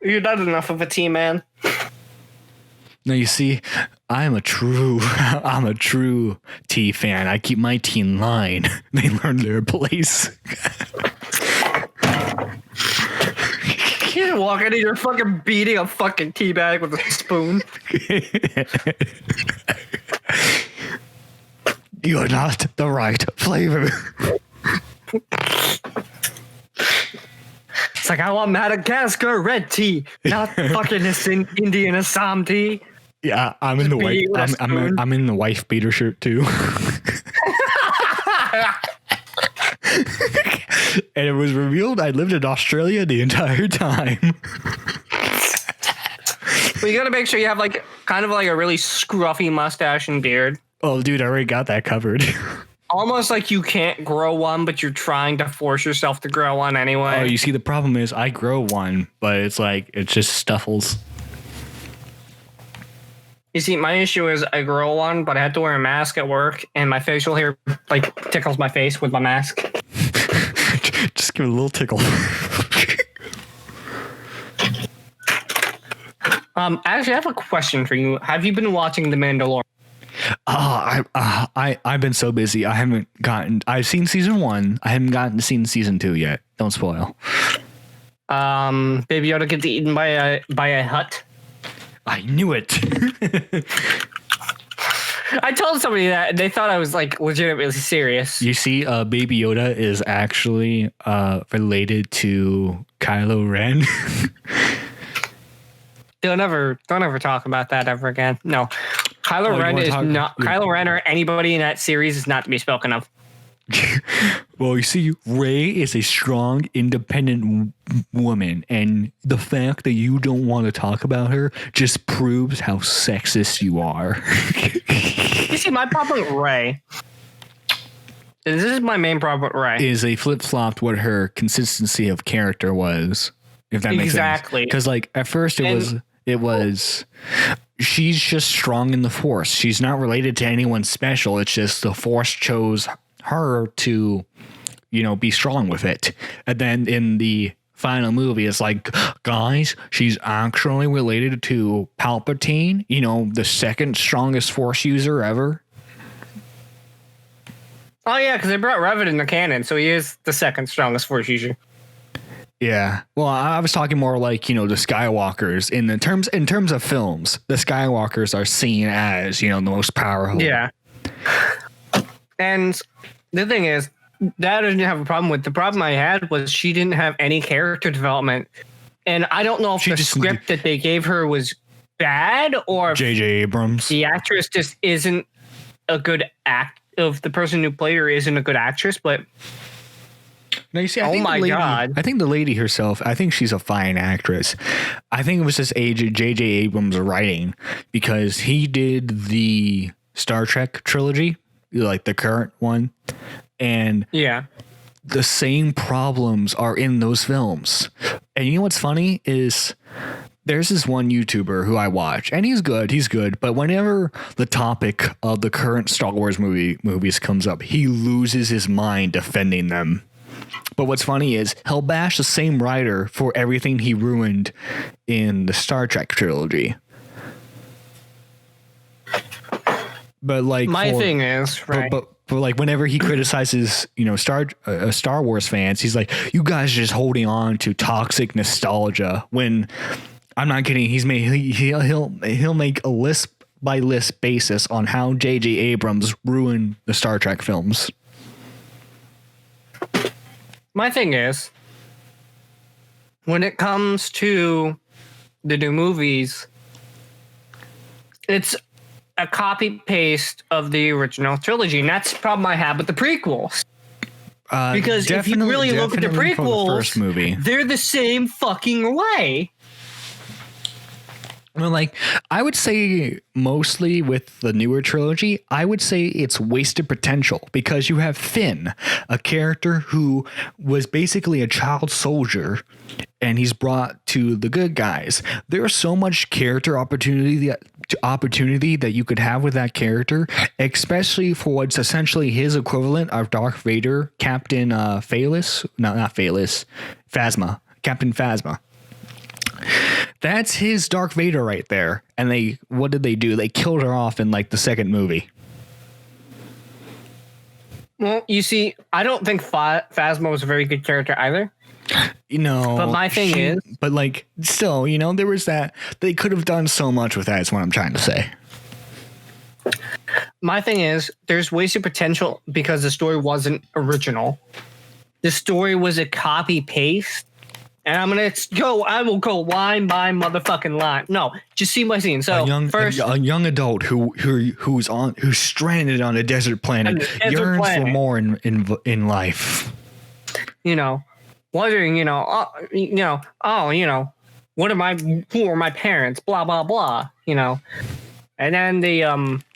You're not enough of a tea man. No, you see, I'm a true tea fan. I keep my tea in line. They learn their place. You walk in and you're fucking beating a fucking tea bag with a spoon. You're not the right flavor. It's like, I want Madagascar red tea, not fucking this Indian Assam tea. Yeah, I'm in the wife. I'm in the wife beater shirt too. And it was revealed I lived in Australia the entire time. Well, you gotta make sure you have kind of a really scruffy mustache and beard. Oh, dude, I already got that covered. Almost like you can't grow one, but you're trying to force yourself to grow one anyway. Oh, you see, the problem is I grow one, but it just stuffles. You see, my issue is I grow one, but I have to wear a mask at work, and my facial hair tickles my face with my mask. Just give it a little tickle. Actually, I have a question for you. Have you been watching The Mandalorian? I've been so busy. I've seen season 1. I haven't gotten to see season 2 yet. Don't spoil. Baby Yoda gets eaten by a hut. I knew it. I told somebody that and they thought I was legitimately serious. You see, Baby Yoda is actually related to Kylo Ren. Don't ever talk about that ever again. No. Kylo Ren is not Kylo Ren or anybody in that series is not to be spoken of. Well, you see, Rey is a strong, independent woman, and the fact that you don't want to talk about her just proves how sexist you are. You see, my problem with Rey, this is my main problem with Rey, is they flip-flopped what her consistency of character was, if that makes sense. Exactly. Because, at first it was she's just strong in the Force. She's not related to anyone special. It's just the Force chose her to, be strong with it. And then in the final movie, it's guys, she's actually related to Palpatine, the second strongest Force user ever. Oh, yeah, because they brought Revan in the canon, so he is the second strongest Force user. Yeah. Well, I was talking more the Skywalkers in terms of films. The Skywalkers are seen as, the most powerful. Yeah. And the thing is, that I didn't have a problem with. The problem I had was she didn't have any character development. And I don't know if the script that they gave her was bad or if J.J. Abrams. The actress just isn't a good if the person who played her isn't a good actress, but no, you see, God. I think the lady herself, I think she's a fine actress. I think it was just J.J. Abrams writing because he did the Star Trek trilogy, the current one. And yeah, the same problems are in those films. And you know what's funny is there's this one YouTuber who I watch, and he's good. But whenever the topic of the current Star Wars movies comes up, he loses his mind defending them. But what's funny is he'll bash the same writer for everything he ruined in the Star Trek trilogy. But my thing is, right. But whenever he criticizes, Star Wars fans, he's like, you guys are just holding on to toxic nostalgia. When I'm not kidding, he'll make a list by list basis on how J.J. Abrams ruined the Star Trek films. My thing is, when it comes to the new movies, it's a copy paste of the original trilogy, and that's the problem I have with the prequels. Because if you really look at the prequels, first movie, they're the same fucking way. Well, like, I would say mostly with the newer trilogy, I would say it's wasted potential because you have Finn, a character who was basically a child soldier, and he's brought to the good guys. There's so much character opportunity that you could have with that character, especially for what's essentially his equivalent of Darth Vader, Captain Phasma, Captain Phasma. That's his Darth Vader right there. And what did they do? They killed her off in like the second movie. Well, you see, I don't think Phasma was a very good character either. But my thing is, but like, still, there was that. They could have done so much with that. Is what I'm trying to say. My thing is, there's wasted potential because the story wasn't original. The story was a copy paste. And I will go line by motherfucking line. No, just see my scene. So a young adult who's stranded on a desert planet yearns for more in life. Wondering, who are my parents? Blah blah blah. And then they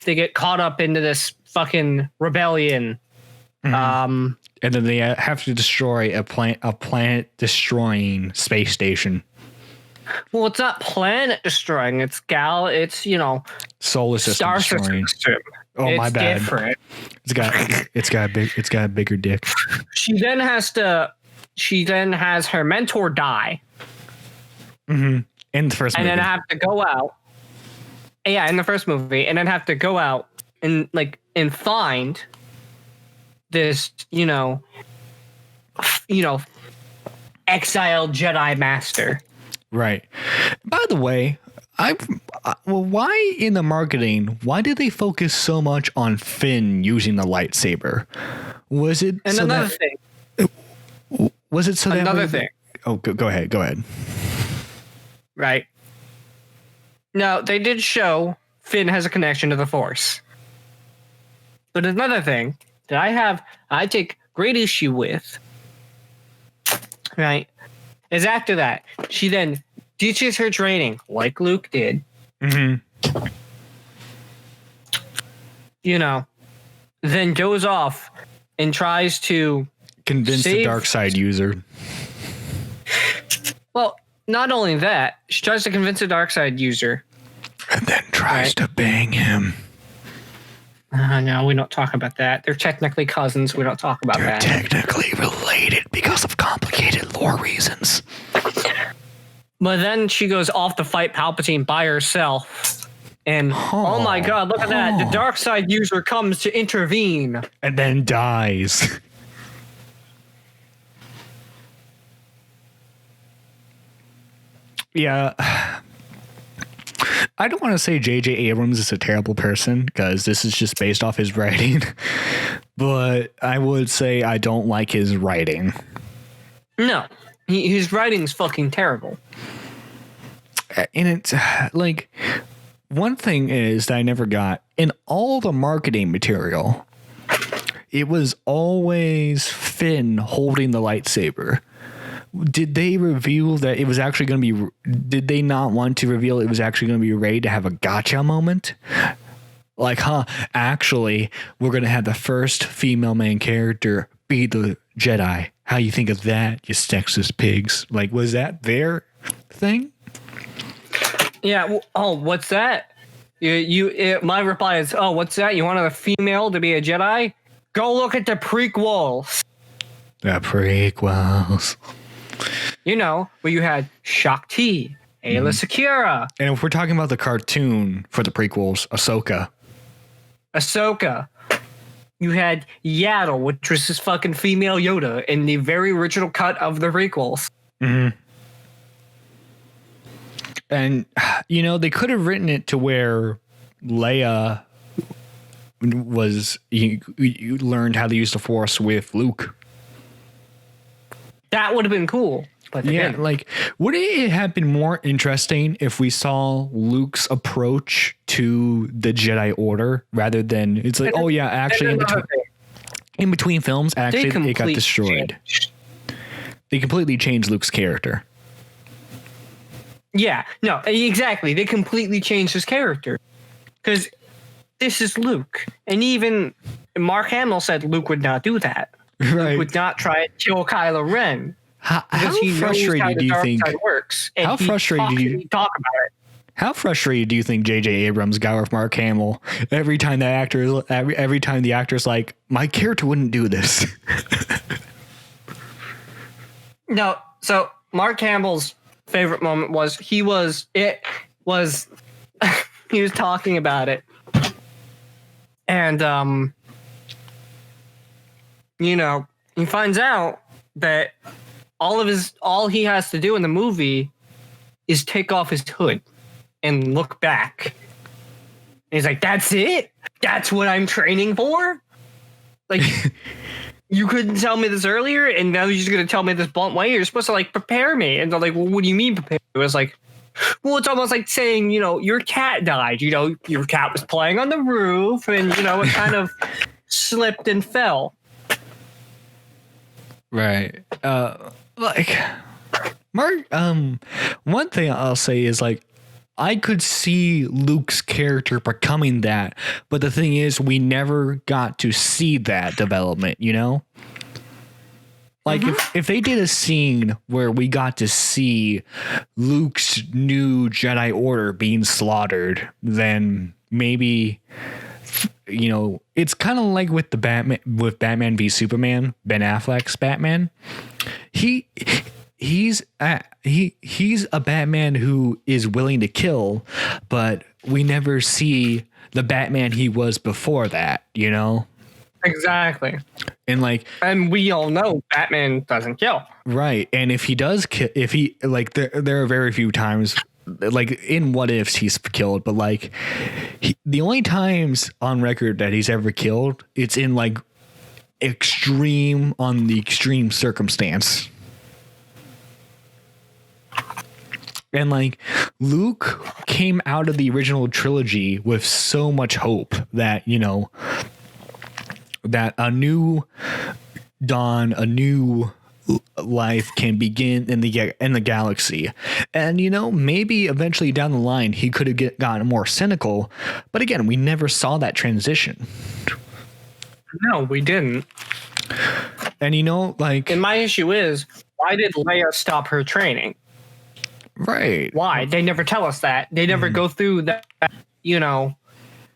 get caught up into this fucking rebellion. Mm-hmm. And then they have to destroy a planet destroying space station. Well, it's not planet destroying. It's solar system star destroying. System. Oh, my bad. Different. It's got a bigger dick. She then has her mentor die. Mm-hmm. In the first movie. And then have to go out. Yeah, in the first movie, and then have to go out and find this, exiled Jedi master. Right. By the way, why in the marketing, why did they focus so much on Finn using the lightsaber? Was it and so another that, thing? Was it so another that thing? Oh, go ahead. Right. No, they did show Finn has a connection to the Force. But another thing that I take great issue with, right, is after that, she then ditches her training, like Luke did. Mm-hmm. Then goes off and tries to convince the dark side user. Well, not only that, she tries to convince the dark side user. And then tries to bang him. No, we don't talk about that. They're technically cousins. We don't talk about that. They're technically related because of complicated lore reasons. But then she goes off to fight Palpatine by herself. And, oh my God, look at that. The dark side user comes to intervene. And then dies. Yeah. I don't want to say J.J. Abrams is a terrible person because this is just based off his writing, but I would say I don't like his writing. No, his writing's fucking terrible. And it's like, one thing is that I never got in all the marketing material, it was always Finn holding the lightsaber. Did they reveal that it was actually going to be? Did they not want to reveal it was actually going to be Rey to have a gotcha moment? Like, actually, we're going to have the first female main character be the Jedi. How you think of that, you sexist pigs? Like, was that their thing? Yeah. What's that? My reply is, what's that? You want a female to be a Jedi? Go look at the prequels. The prequels. Where you had Shakti, Ayla Secura. And if we're talking about the cartoon for the prequels, Ahsoka. You had Yaddle, which was this fucking female Yoda in the very original cut of the prequels. Mm-hmm. And, they could have written it to where Leia you learned how to use the Force with Luke. That would have been cool. But yeah, like, would it have been more interesting if we saw Luke's approach to the Jedi Order rather than it's like, oh yeah, actually in between films, actually it got destroyed. They completely changed Luke's character. Yeah, no, exactly. They completely changed his character because this is Luke, and even Mark Hamill said Luke would not do that. Right, Luke would not try to kill Kylo Ren. How frustrated do you think works? And how frustrated do you talk about it? How frustrated do you think J.J. Abrams got with Mark Hamill every time every time the actor's like, my character wouldn't do this? No, so Mark Hamill's favorite moment was he was talking about it, and he finds out that all he has to do in the movie is take off his hood and look back. And he's like, that's it? That's what I'm training for? Like, you couldn't tell me this earlier, and now you're just going to tell me this blunt way? You're supposed to, like, prepare me. And they're like, well, what do you mean prepare? It was like, well, it's almost like saying, your cat died. your cat was playing on the roof, and, it kind of slipped and fell. Right. Like, Mark, one thing I'll say is, like, I could see Luke's character becoming that, but the thing is, we never got to see that development, Like, if they did a scene where we got to see Luke's new Jedi Order being slaughtered, then maybe, it's kind of like with Batman v Superman, Ben Affleck's Batman. He's a Batman who is willing to kill, but we never see the Batman he was before that, Exactly. And we all know Batman doesn't kill. Right. And if he does kill, there are very few times, like in What Ifs he's killed, but like the only times on record that he's ever killed, it's in like extreme circumstance. And like Luke came out of the original trilogy with so much hope that, that a new dawn, a new life can begin in the galaxy. And, maybe eventually down the line, he could have gotten more cynical. But again, we never saw that transition. No, we didn't. And, and my issue is, why did Leia stop her training? Right. Why? They never tell us that. They never go through that,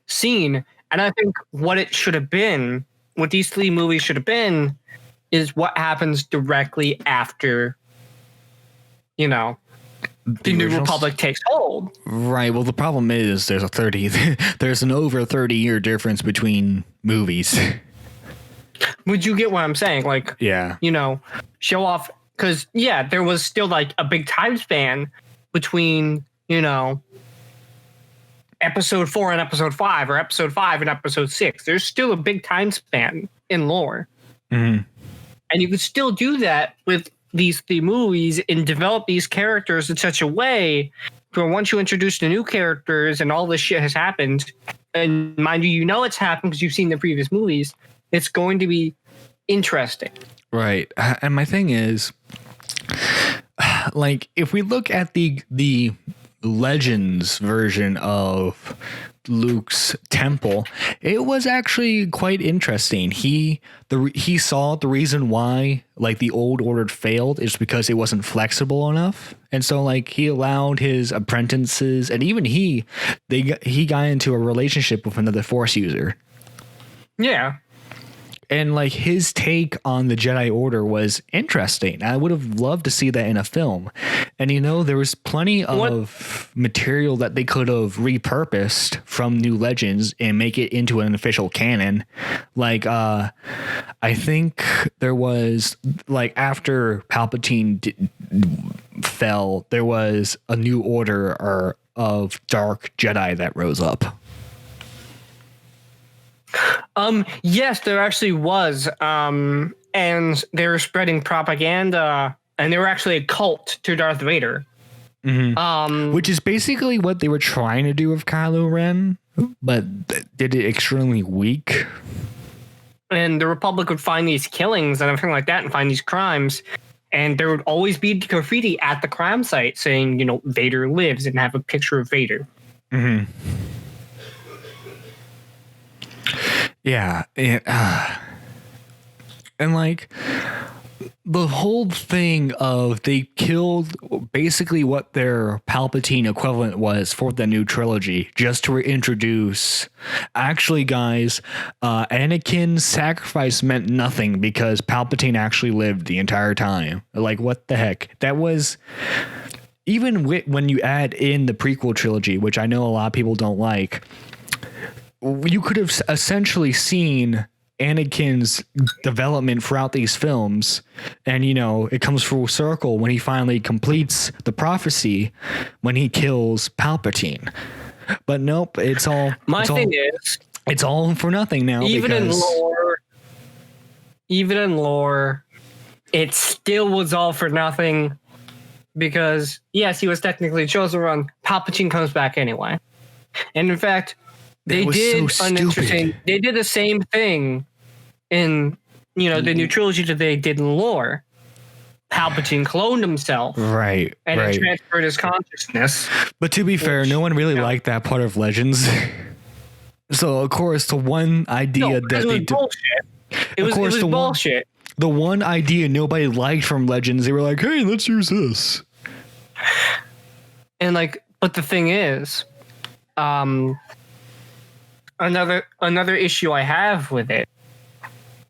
scene. And I think what it should have been, what these three movies should have been, is what happens directly after, the New Republic takes hold. Right. Well, the problem is there's an over 30-year difference between movies. Would you get what I'm saying? Like, yeah, show off. Because, yeah, there was still, like, a big time span between, episode 4 and episode 5, or episode 5 and episode 6. There's still a big time span in lore. Mm-hmm. And you could still do that with these three movies and develop these characters in such a way where once you introduce the new characters and all this shit has happened, and mind you, it's happened because you've seen the previous movies, it's going to be interesting. Right. And my thing is, like, if we look at the Legends version of Luke's temple, it was actually quite interesting. He saw the reason why, like, the old order failed is because it wasn't flexible enough. And so, like, he allowed his apprentices, and even he got into a relationship with another Force user. Yeah. And like his take on the Jedi Order was interesting. I would have loved to see that in a film. And there was plenty of material that they could have repurposed from New Legends and make it into an official canon. Like I think there was, like, after Palpatine fell, there was a new order of dark Jedi that rose up. Yes, there actually was. And they were spreading propaganda and they were actually a cult to Darth Vader. Mm-hmm. Which is basically what they were trying to do with Kylo Ren, but did it extremely weak. And the Republic would find these killings and everything like that and find these crimes. And there would always be graffiti at the crime site saying, you know, Vader lives, and have a picture of Vader. Mm-hmm. Yeah. And like the whole thing of they killed basically what their Palpatine equivalent was for the new trilogy just to reintroduce. Actually, guys, Anakin's sacrifice meant nothing because Palpatine actually lived the entire time. Like, what the heck? That was... Even when you add in the prequel trilogy, which I know a lot of people don't like, you could have essentially seen Anakin's development throughout these films, and you know it comes full circle when he finally completes the prophecy when he kills Palpatine. But nope, it's all it's all for nothing now. Even in lore, it still was all for nothing because yes, he was technically chosen to run. Palpatine comes back anyway, and in fact, they did They did the same thing in, you know, the new trilogy that they did in lore. Palpatine cloned himself. Right. And it transferred his consciousness. But to be fair, no one really liked that part of Legends. So, of course, the one idea that they did... Bullshit. It was bullshit. The one idea nobody liked from Legends, they were like, hey, let's use this. And, like, but the thing is, another issue I have with it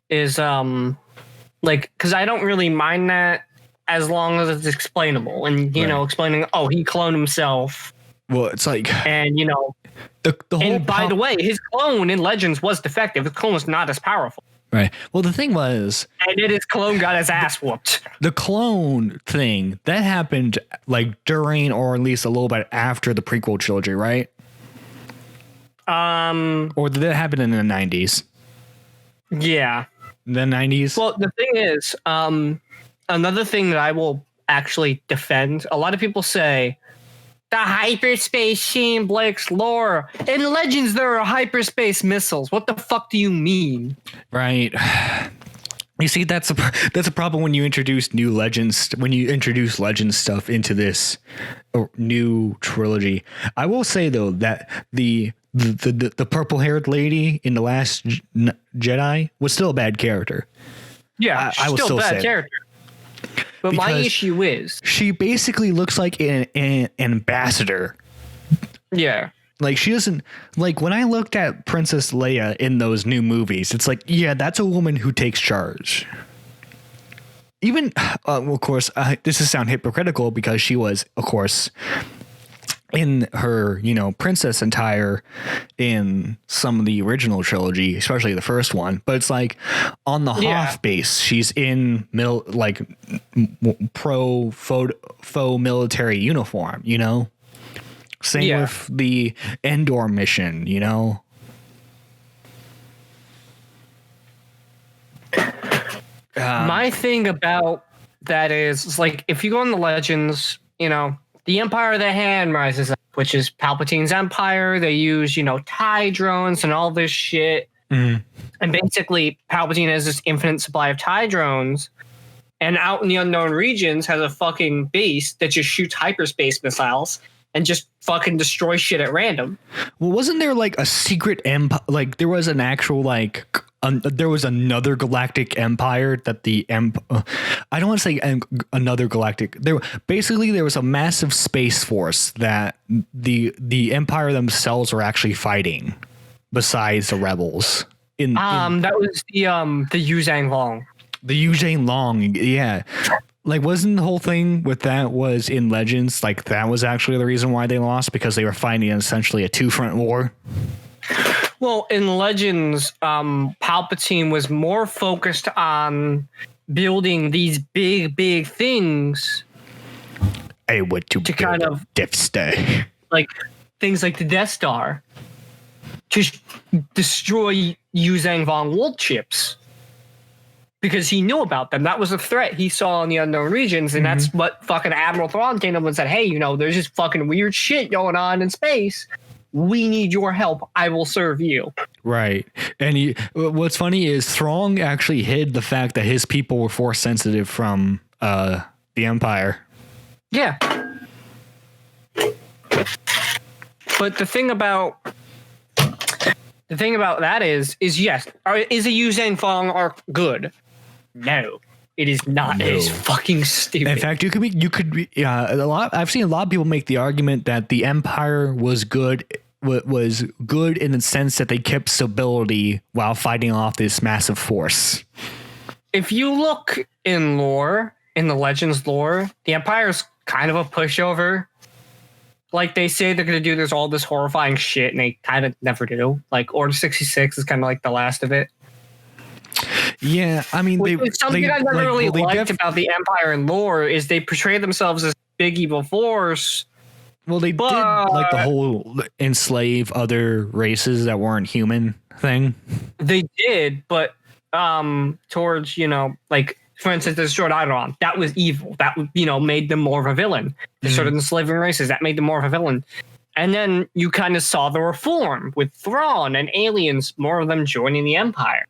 is like, because I don't really mind that as long as it's explainable and you know, explaining, oh, he cloned himself. Well, it's like, and you know, the whole and by the way, his clone in Legends was defective. His clone was not as powerful. Right. Well, the thing was, and then his clone got his ass whooped. The clone thing that happened like during, or at least a little bit after the prequel trilogy, right? Or did that happen in the 90s? Yeah. The 90s? Well, the thing is, another thing that I will actually defend, a lot of people say, the hyperspace scene breaks lore. In Legends, there are hyperspace missiles. What the fuck do you mean? Right. You see, that's a problem when you introduce new Legends, Legends stuff into this new trilogy. I will say, though, that the purple-haired lady in The Last Jedi was still a bad character. Yeah, I will still say character. But my issue is she basically looks like an ambassador. Yeah. Like, she doesn't... Like, when I looked at Princess Leia in those new movies, it's like, yeah, that's a woman who takes charge. Even, well, of course, this is sound hypocritical because she was, of course... in her, you know, princess attire in some of the original trilogy, especially the first one. But it's like on the Hoth base, she's in faux military uniform, you know? Same with the Endor mission, you know? My thing about that is like, if you go on the Legends, you know, the Empire of the Hand rises up, which is Palpatine's empire. They use, you know, TIE drones and all this shit. And basically, Palpatine has this infinite supply of TIE drones. And out in the unknown regions has a fucking base that just shoots hyperspace missiles and just fucking destroys shit at random. Well, wasn't there like a secret empire? Like, there was an actual, like... there was another galactic empire that the I don't want to say another galactic. There was a massive space force that the empire themselves were actually fighting, besides the rebels. That was the Yuzhang Long. The Yuzhang Long, yeah. Like, wasn't the whole thing with that was in Legends? Like, that was actually the reason why they lost, because they were fighting essentially a two-front war. Well, in Legends, Palpatine was more focused on building these big things. I went to kind of Death Star, like things like the Death Star, to destroy Yuzhang Vong world ships. because he knew about them. That was a threat he saw in the unknown regions, and that's what fucking Admiral Thrawn came up and said, hey, there's just fucking weird shit going on in space. We need your help. I will serve you. Right. And what's funny is Thrawn actually hid the fact that his people were force sensitive from the Empire. Yeah. But the thing about that is yes, is a Yu Zhang arc good? No, it is not. No. It is fucking stupid. In fact, I've seen a lot of people make the argument that the Empire was good in the sense that they kept stability while fighting off this massive force. If you look in lore, in the Legends lore, the Empire's kind of a pushover. Like, they say they're going to do all this horrifying shit, and they kind of never do. Like, Order 66 is kind of like the last of it. Yeah, I mean, something I never really liked about the Empire and lore is they portray themselves as big evil force. Well, they did like the whole enslave other races that weren't human thing. They did, but towards, like, for instance, they destroyed Eidolon. That was evil. That, made them more of a villain. They started enslaving races. That made them more of a villain. And then you kind of saw the reform with Thrawn and aliens, more of them joining the Empire.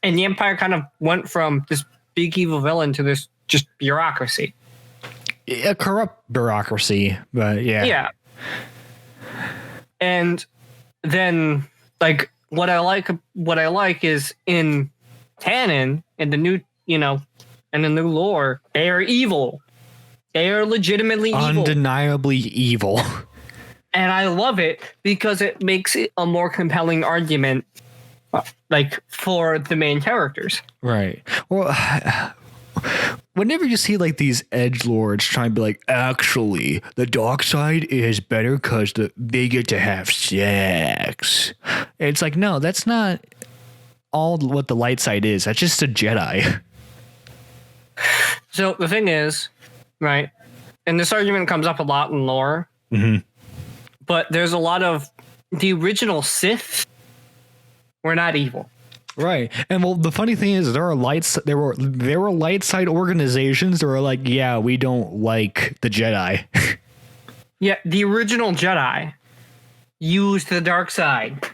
And the Empire kind of went from this big evil villain to this just bureaucracy. A corrupt bureaucracy, but yeah. Yeah. And then, like, what I like is in canon, in the new, and the new lore, they are evil. They are legitimately evil. Undeniably evil. And I love it because it makes it a more compelling argument, like, for the main characters. Right. Well, whenever you see like these edgelords trying to be like, actually, the dark side is better because they get to have sex. It's like, no, that's not all what the light side is. That's just a Jedi. So the thing is, right, and this argument comes up a lot in lore, but there's a lot of the original Sith were not evil. Right. And well, the funny thing is there were light side organizations that were like, yeah, we don't like the Jedi. Yeah, the original Jedi used the dark side.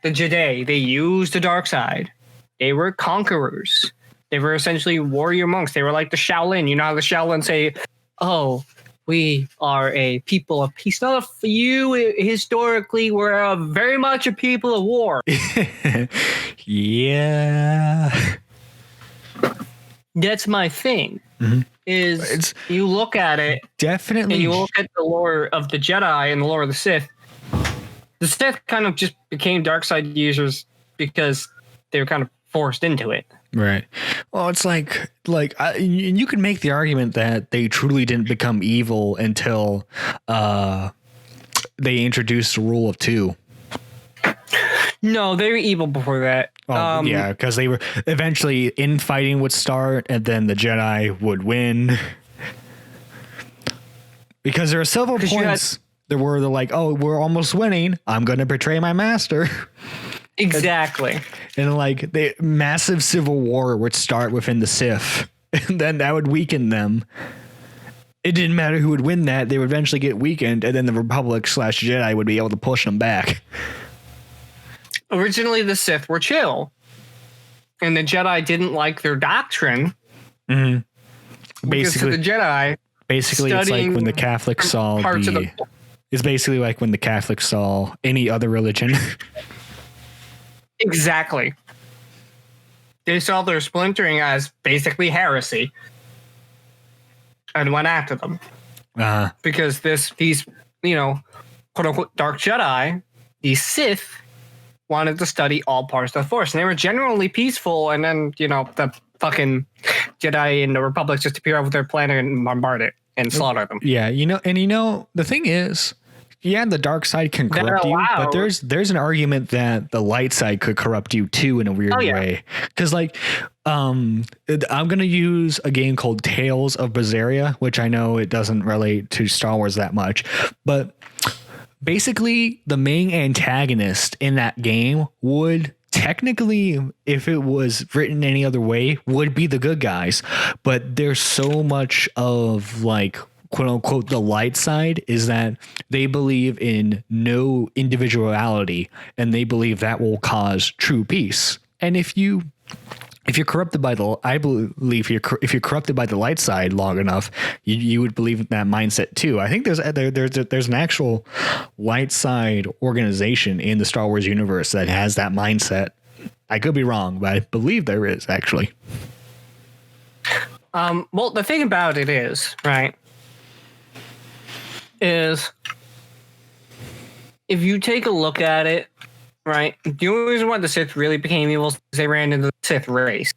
The Jedi, they used the dark side. They were conquerors. They were essentially warrior monks. They were like the Shaolin. You know how the Shaolin say, oh, we are a people of peace. Not for you, historically, we're very much a people of war. Yeah. That's my thing. You look at it. Definitely. And you look at the lore of the Jedi and the lore of the Sith. The Sith kind of just became dark side users because they were kind of forced into it. Right. Well, it's like you can make the argument that they truly didn't become evil until they introduced the rule of two. No, they were evil before that. Oh, yeah, because they were eventually infighting would start, and then the Jedi would win. Because there are several points where they're like, "Oh, we're almost winning. I'm going to betray my master." Exactly. And like the massive civil war would start within the Sith, and then that would weaken them. It didn't matter who would win that; they would eventually get weakened, and then the Republic/Jedi would be able to push them back. Originally, the Sith were chill, and the Jedi didn't like their doctrine. Basically, the Jedi. Basically, it's like when the Catholics saw It's basically like when the Catholics saw any other religion. Exactly. They saw their splintering as basically heresy and went after them. Because these, quote unquote, dark Jedi, these Sith, wanted to study all parts of the Force. And they were generally peaceful, and then, the fucking Jedi and the Republic just appear over their planet and bombard it and slaughter them. Yeah, the thing is, yeah, the dark side can corrupt you, but there's an argument that the light side could corrupt you too in a weird way. Because I'm going to use a game called Tales of Berseria, which I know it doesn't relate to Star Wars that much, but basically the main antagonist in that game would technically, if it was written any other way, would be the good guys. But there's so much of like, quote unquote, the light side is that they believe in no individuality, and they believe that will cause true peace. And if you're corrupted by I believe if you're corrupted by the light side long enough, you would believe in that mindset too. I think there's an actual light side organization in the Star Wars universe that has that mindset. I could be wrong, but I believe there is actually. Well, the thing about it is, right, is if you take a look at it, right, the only reason why the Sith really became evil is they ran into the Sith race.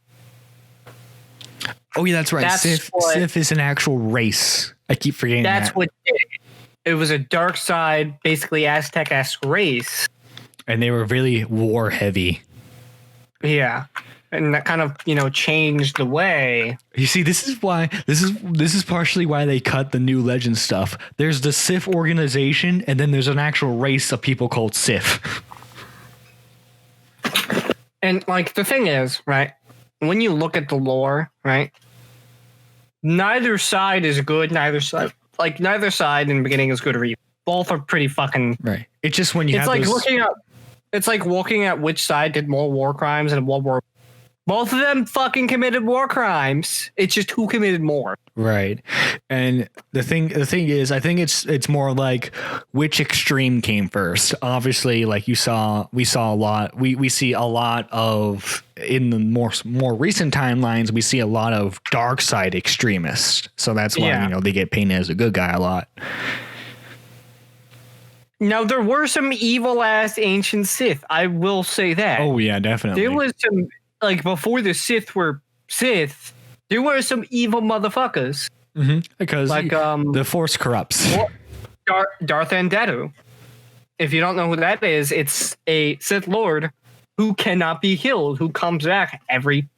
Oh yeah, that's right. Sith is an actual race. I keep forgetting that. That's what did it. It was a dark side, basically Aztec-esque race. And they were really war heavy. Yeah. And that kind of, changed the way. You see, this is partially why they cut the New Legend stuff. There's the Sith organization, and then there's an actual race of people called Sith. And like the thing is, right, when you look at the lore, right, neither side is good, neither side in the beginning is good or evil. Both are pretty fucking right. It's just when you it's like looking at which side did more war crimes in World War. Both of them fucking committed war crimes. It's just who committed more. Right. And the thing is, I think it's more like which extreme came first. Obviously, like we see a lot of, in the more recent timelines, we see a lot of dark side extremists. So that's why, they get painted as a good guy a lot. Now, there were some evil ass ancient Sith. I will say that. Oh yeah, definitely. There was some. Like, before the Sith were Sith, there were some evil motherfuckers. Mm-hmm. Because the Force corrupts. Darth Andetu. If you don't know who that is, it's a Sith Lord who cannot be killed, who comes back every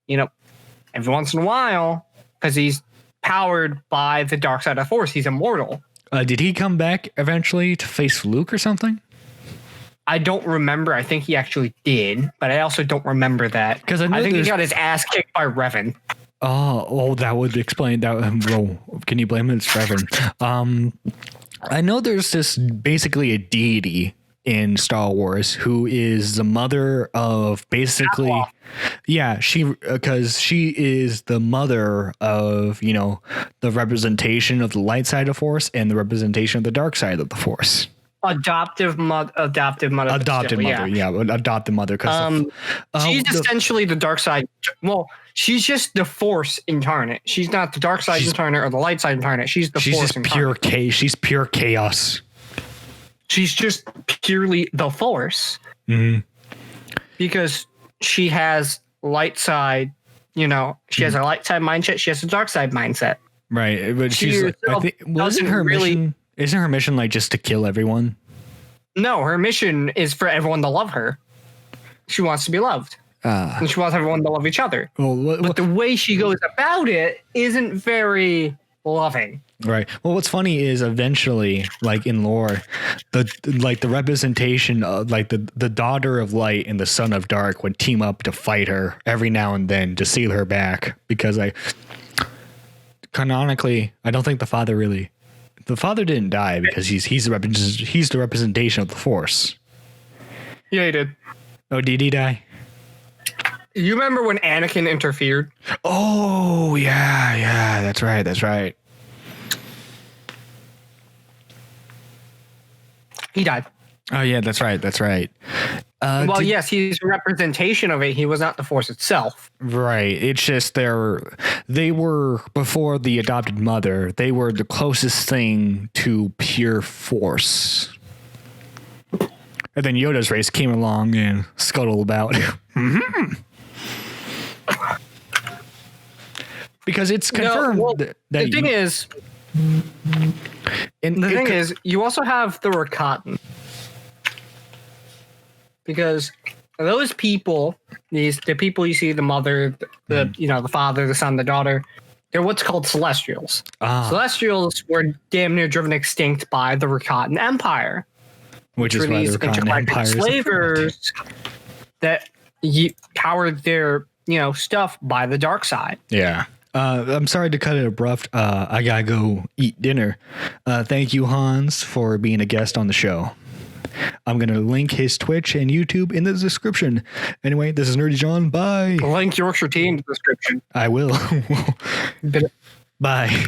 once in a while, because he's powered by the dark side of the Force. He's immortal. Did he come back eventually to face Luke or something? I don't remember. I think he actually did, but I also don't remember that. Because I think he got his ass kicked by Revan. Oh, that would explain that. Well, can you blame it? It's Revan. I know there's this basically a deity in Star Wars who is the mother of basically, because she is the mother of the representation of the light side of the Force and the representation of the dark side of the Force. Adoptive mother. Adopted mother, because she's essentially the dark side. Well, she's just the Force incarnate. She's not the dark side incarnate or the light side incarnate. She's the Force incarnate. She's pure chaos. She's just purely the Force. Mm-hmm. Because she has light side. She has a light side mindset. She has a dark side mindset. Right, but isn't her mission like just to kill everyone? No, her mission is for everyone to love her. She wants to be loved. And she wants everyone to love each other. But the way she goes about it isn't very loving. Right. Well, what's funny is eventually, like in lore, the representation of like the daughter of light and the son of dark would team up to fight her every now and then to seal her back, because canonically, I don't think the father didn't die, because he's the representation of the Force. Yeah, he did. Oh, did he die? You remember when Anakin interfered? Oh, yeah, that's right. He died. Oh, yeah, that's right. Yes, he's a representation of it. He was not the Force itself. Right. It's just they were, before the adopted mother, they were the closest thing to pure Force. And then Yoda's race came along and scuttled about. Mm-hmm. Because it's confirmed that the thing is, you also have the Rakatan. Because those people, the people you see, the mother, the father, the son, the daughter, they're what's called Celestials. Celestials were damn near driven extinct by the Rakatan Empire. Which is why the Rakatan Empire slavers that powered their stuff by the dark side. Yeah. I'm sorry to cut it abrupt. I gotta go eat dinner. Thank you, Hans, for being a guest on the show. I'm going to link his Twitch and YouTube in the description. Anyway, this is Nerdy John. Bye. Link Yorkshire Tea in the description. I will. Bye.